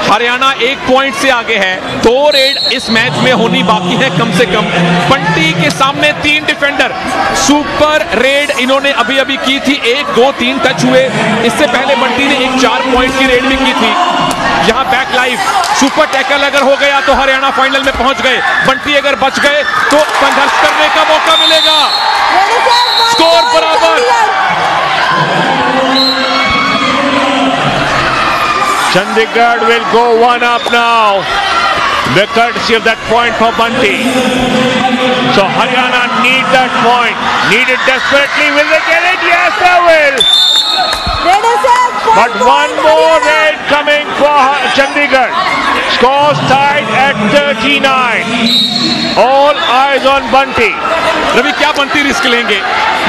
Haryana 1 point से आगे है। 2 red इस match में होनी बाकी है कम से कम। बंटी के सामने 3 डिफेंडर, सुपर रेड इन्होंने अभी अभी की थी। 1, 2, 3 टच हुए। इससे पहले बंटी ने एक 4 पॉइंट की रेड भी की थी। यहां बैक लाइव सुपर टैकल अगर हो गया तो हरियाणा फाइनल में पहुंच गए। बंटी अगर बच गए तो संघर्ष करने का मौका मिलेगा। Ready set, 1 स्कोर point बराबर। Chandigarh will go 1 up now. The courtesy of that point for Bunty. So Haryana need that point. Need it desperately. Will they get it? Yes, they will. Ready set, 1 But point one more Haryana. raid coming for Chandigarh. Scores tied at 39. All eyes on Bunty. Ravi, क्या Bunty risk लेंगे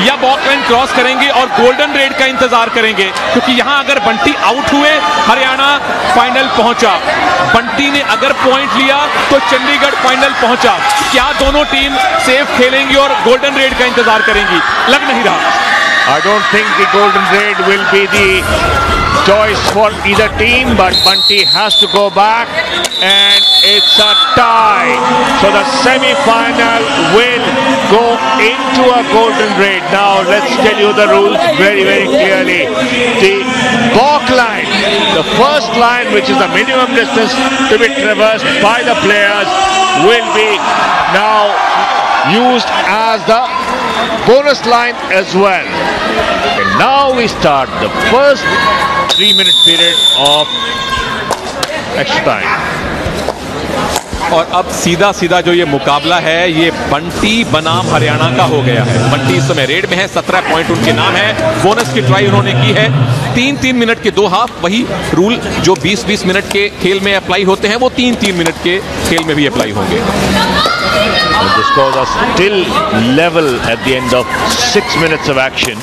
या walk line cross करेंगे और golden red का इंतजार करेंगे? क्योंकि यहां अगर बंटी आउट हुए, हरियाणा फाइनल पहुंचा। बंटी ने अगर पॉइंट लिया तो चंडीगढ़ फाइनल पहुंचा। क्या दोनों टीम सेफ खेलेंगी और गोल्डन रेड का इंतजार करेंगी? लग नहीं रहा। I don't think the golden raid will be the choice for either team, but Bunty has to go back, and it's a tie. So the semi-final will go into a golden raid. Now let's tell you the rules very, very clearly. The balk line, the first line, which is the minimum distance to be traversed by the players, will be now used as the bonus line as well. And now we start the first 3-minute period of extra time. और अब सीधा सीधा जो ये मुकाबला है, ये बंटी बनाम हरियाणा का हो गया है। बंटी इस समय रेड में है, 17 पॉइंट उनके नाम है। बोनस की ट्राई उन्होंने की है। 3-3 मिनट के 2 हाफ, वही रूल जो 20-20 मिनट के खेल में अप्लाई होते हैं, वो 3-3 मिनट के खेल में भी अप्लाई होंगे। And the scores are still level at the end of 6 minutes of action.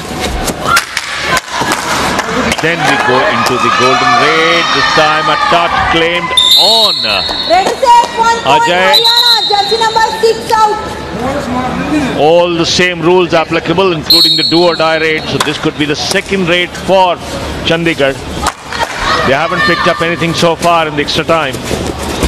Then we go into the golden raid. This time a touch claimed on. Ready set, 1 point Ajay. Haryana. Jersey number 6 out. All the same rules applicable, including the do or die raid. So this could be the second raid for Chandigarh. They haven't picked up anything so far in the extra time.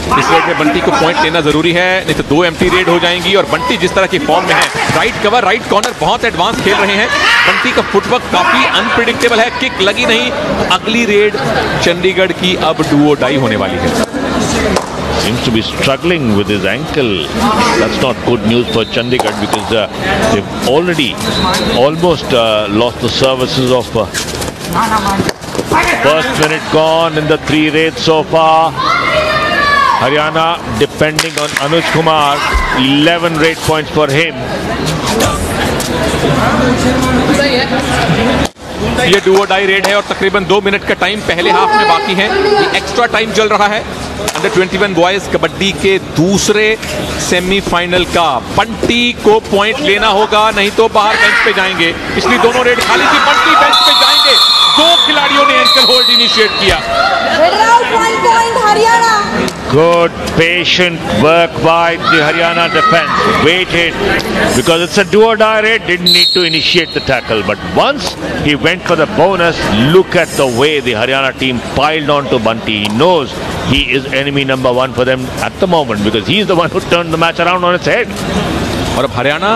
इस red में बंटी को point लेना जरूरी है, नहीं तो 2 empty red हो जाएंगी। और बंटी जिस तरह की फॉर्म में है, राइट कवर, राइट कॉर्नर, बहुत एडवांस खेल रहे हैं। बंटी का फुटवर्क काफी अनप्रिडिक्टेबल है, किक लगी नहीं। अगली रेड चंडीगढ़ की अब डू और डाई होने वाली है। Seems to be struggling with his ankle. That's not good news for Chandigarh, because they've already almost lost the services of first minute gone in the 3 raids so far. Haryana depending on Anuj Kumar, 11 raid points for him. ये do और die red है और तकरीबन 2 minute का time पहले half में बाकी है। ये एक्स्ट्रा टाइम चल रहा है अंडर 21 बॉयज कबड्डी के दूसरे सेमीफाइनल का। बंटी को पॉइंट लेना होगा, नहीं तो बाहर बेंच पे जाएंगे। पिछली दोनों रेड खाली थी, बंटी बेंच पे जाएंगे। 2 खिलाड़ियों ने एंकल होल्ड इनिशिएट किया। Ready out, 1 point Haryana. Good patient work by the Haryana defense. Waited, because it's a do or die raid, didn't need to initiate the tackle. But once he went for the bonus, look at the way the Haryana team piled on to Bunty. He knows he is enemy number 1 for them at the moment, because he is the one who turned the match around on its head. और अब Haryana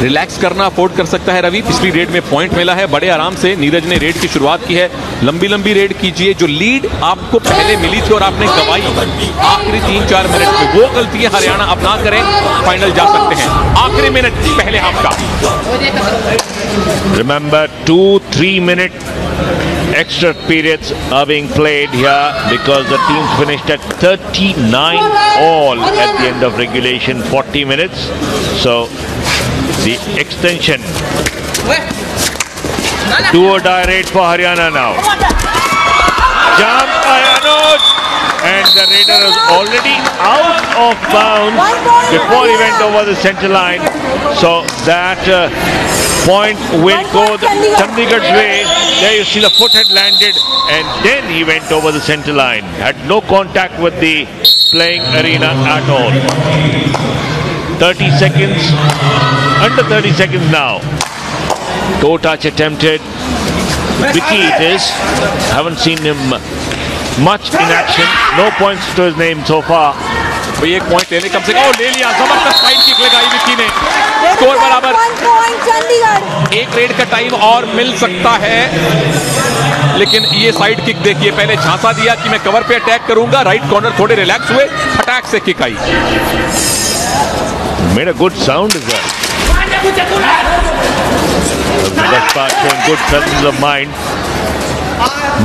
relax करना afford कर सकता है। रवि, पिछली red में point मिला है बड़े आराम से। नीरज ने रेड की शुरुआत की है। लंबी लंबी रेड कीजिए। जो लीड आपको पहले मिली थी और आपने गवाई आखिरी 3-4 मिनट में, वो गलतियां हरियाणा अब ना करें, फाइनल जा सकते हैं। आखिरी मिनट पहले हाफ का। Remember, 2-3 minute extra periods are being played here, because the teams finished at 39 all at the end of regulation, 40 minutes. So the extension, do or die raid for Haryana now. Jump by Anuj, and the raider was already out of bounds before he went over the center line. So that Point will go Chandigarh's way. There you see the foot had landed and then he went over the center line. Had no contact with the playing arena at all. 30 seconds. Under 30 seconds now. Toe touch attempted. Vicky it is. Haven't seen him much in action. No points to his name so far. भाई एक point लेने कम से कम ले लिया। जबरदस्त side kick लगाई विकी ने। Score बराबर। 1 point चंडीगढ़। एक रेड का टाइम और मिल सकता है, लेकिन ये साइड किक देखिए, पहले झांसा दिया कि मैं कवर पे अटैक करूंगा, राइट कॉर्नर थोड़े रिलैक्स हुए, फटाक से kick I. Made a good sound as well. Best showing good presence of mind.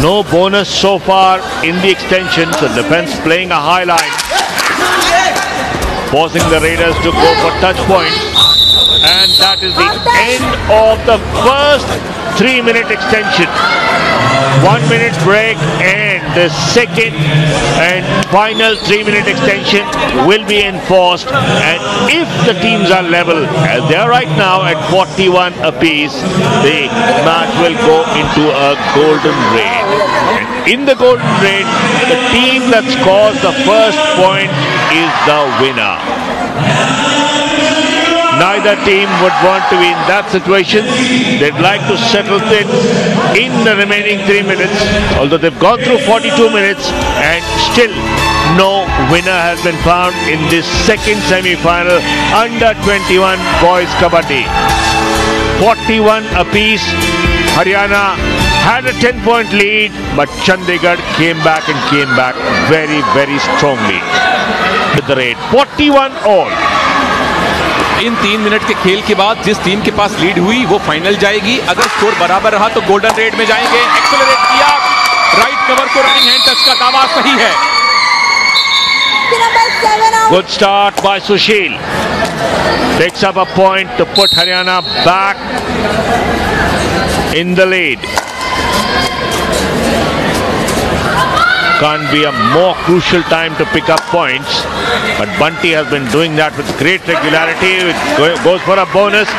No bonus so far in the extension. So defense playing a high line, forcing the Raiders to go for touch points. And that is the end of the first 3-minute extension. 1 minute break and the second and final 3-minute extension will be enforced. And if the teams are level, as they are right now at 41 apiece, the match will go into a golden raid. And in the golden raid, the team that scores the first point is the winner. Neither team would want to be in that situation. They'd like to settle it in the remaining 3 minutes, although they've gone through 42 minutes and still no winner has been found in this second semi-final under 21 boys kabaddi. 41 apiece. Haryana had a 10-point lead, but Chandigarh came back very, very strongly with the raid. 41 all. In 3 minute के खेल के बाद जिस team के पास lead हुई वो final जाएगी। अगर स्कोर बराबर रहा तो गोल्डन रेड में जाएंगे। एक्सेलरेट किया, राइट कवर को रनिंग हैंड टच का दावा सही है। Good start by Sushil. Takes up a point to put Haryana back in the lead. Can't be a more crucial time to pick up points, but Bunty has been doing that with great regularity. It goes for a bonus.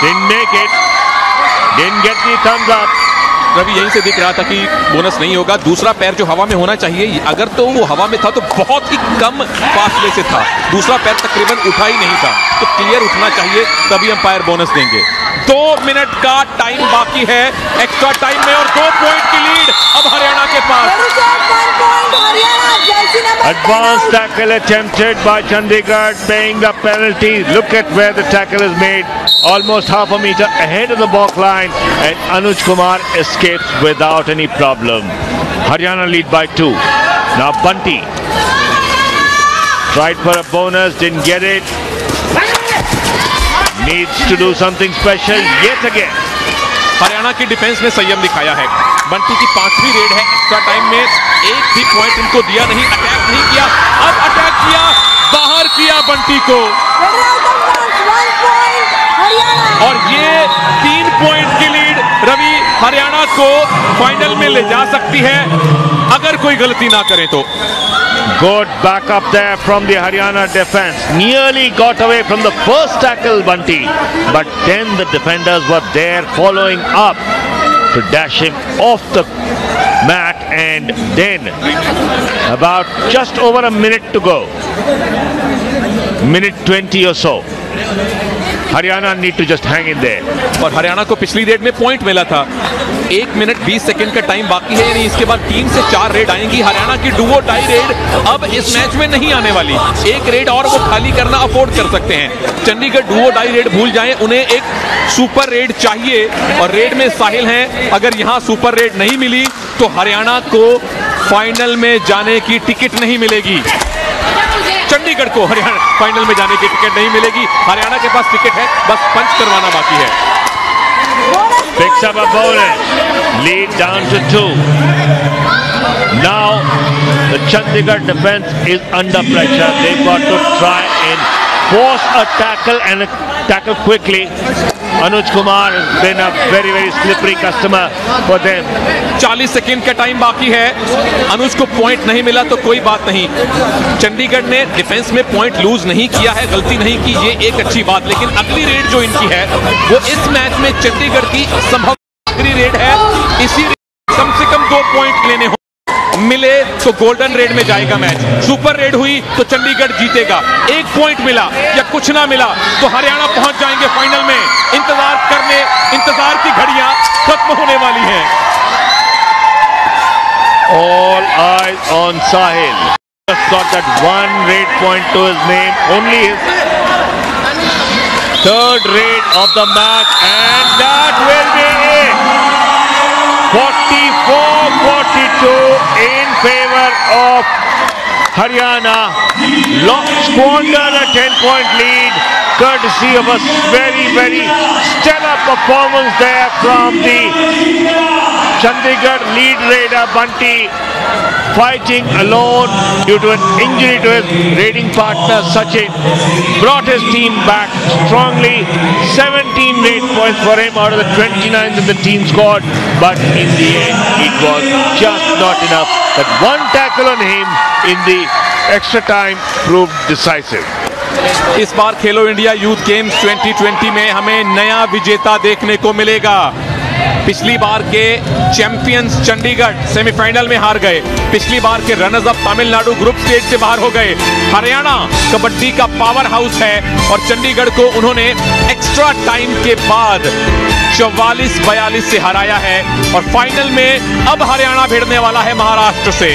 Didn't make it. Didn't get the thumbs up. Ravi यहीं से दिख रहा था कि bonus नहीं होगा। दूसरा पैर जो हवा में होना चाहिए, अगर तो वो हवा में था तो बहुत ही कम फासले से था। दूसरा पैर तकरीबन उठा ही नहीं था, तो क्लियर उठना चाहिए, तभी अंपायर बोनस देंगे। 2 मिनट का टाइम बाकी है एक्स्ट्रा टाइम में और 2 पॉइंट की लीड अब हरियाणा के पास। Advanced tackle attempted by Chandigarh, paying the penalty. Look at where the tackle is made, almost half a meter ahead of the back line, and Anuj Kumar escapes without any problem. Haryana lead by 2. Now Bunty tried for a bonus, didn't get it. Needs to do something special yet again. Haryana की defence ने संयम दिखाया है। बंटी की 5वीं red है extra time में, एक भी पॉइंट इनको दिया नहीं, अटैक नहीं किया। अब अटैक किया, बाहर किया बंटी को, और ये 3 पॉइंट की लीड रवि हरियाणा को फाइनल में ले जा सकती है अगर कोई गलती ना करे तो। Good back up there from the Haryana defense. Nearly got away from the first tackle, Bunty. But then the defenders were there following up to dash him off the mat. And then about just over a minute to go. Minute 20 or so. Haryana need to just hang in there. और हरियाणा को पिछली red में point मिला था। 1 minute 20 second का time बाकी है, यानी इसके बाद 3 से 4 रेड आएंगी। हरियाणा की डुओ टाई रेड अब इस मैच में नहीं आने वाली। एक रेड और वो खाली करना अफोर्ड कर सकते हैं। चंडीगढ़ डुओ टाई रेड भूल जाएं, उन्हें एक सुपर रेड चाहिए और रेड में साहिल हैं। अगर यहाँ सुपर रेड नहीं मिली तो हरियाणा को फाइनल में जाने की टिकट नहीं मिलेगी। चंडीगढ़ को हरियाणा फाइनल में जाने की टिकट नहीं मिलेगी। हरियाणा के पास टिकट है, बस पंच करवाना बाकी है। Picks up a bonus. Lead down to 2. Now the Chandigarh defense is under pressure. They've got to try and force a tackle and a tackle quickly. Anuj Kumar has been a very, very slippery customer for them. 40 second का time बाकी है। अनुज को point नहीं मिला तो कोई बात नहीं, चंडीगढ़ ने डिफेंस में पॉइंट लूज नहीं किया है, गलती नहीं की, ये एक अच्छी बात। लेकिन अगली रेड जो इनकी है वो इस मैच में चंडीगढ़ की संभव आखिरी रेड है। इसी रेड कम से कम 2 पॉइंट लेने हो, मिले तो गोल्डन रेड में जाएगा मैच, सुपर रेड हुई तो चंडीगढ़ जीतेगा। 1 पॉइंट मिला या कुछ ना मिला तो हरियाणा पहुंच जाएंगे फाइनल में। इंतजार की घड़ियां खत्म होने वाली हैं। All eyes on Sahil. Just got that 1 raid point to his name, only his 3rd raid of the match, and that will be it. 44-42 in favor of Haryana. Squandered a 10-point lead, courtesy of a very, very stellar performance there from the Chandigarh lead raider Bunty, fighting alone due to an injury to his raiding partner Sachin. Brought his team back strongly. 17 raid points for him out of the 29 that the team scored, but in the end it was just not enough. That one tackle on him in the extra time proved decisive. इस बार खेलो India youth games 2020 में हमें नया विजेता देखने को मिलेगा। पिछली बार के चैंपियंस चंडीगढ़ सेमीफाइनल में हार गए, पिछली बार के runners up Tamil Nadu group stage से बाहर हो गए। हरियाणा कबड्डी का पावर हाउस है और चंडीगढ़ को उन्होंने एक्स्ट्रा टाइम के बाद 44-42 से हराया है और फाइनल में अब हरियाणा भिड़ने वाला है महाराष्ट्र से।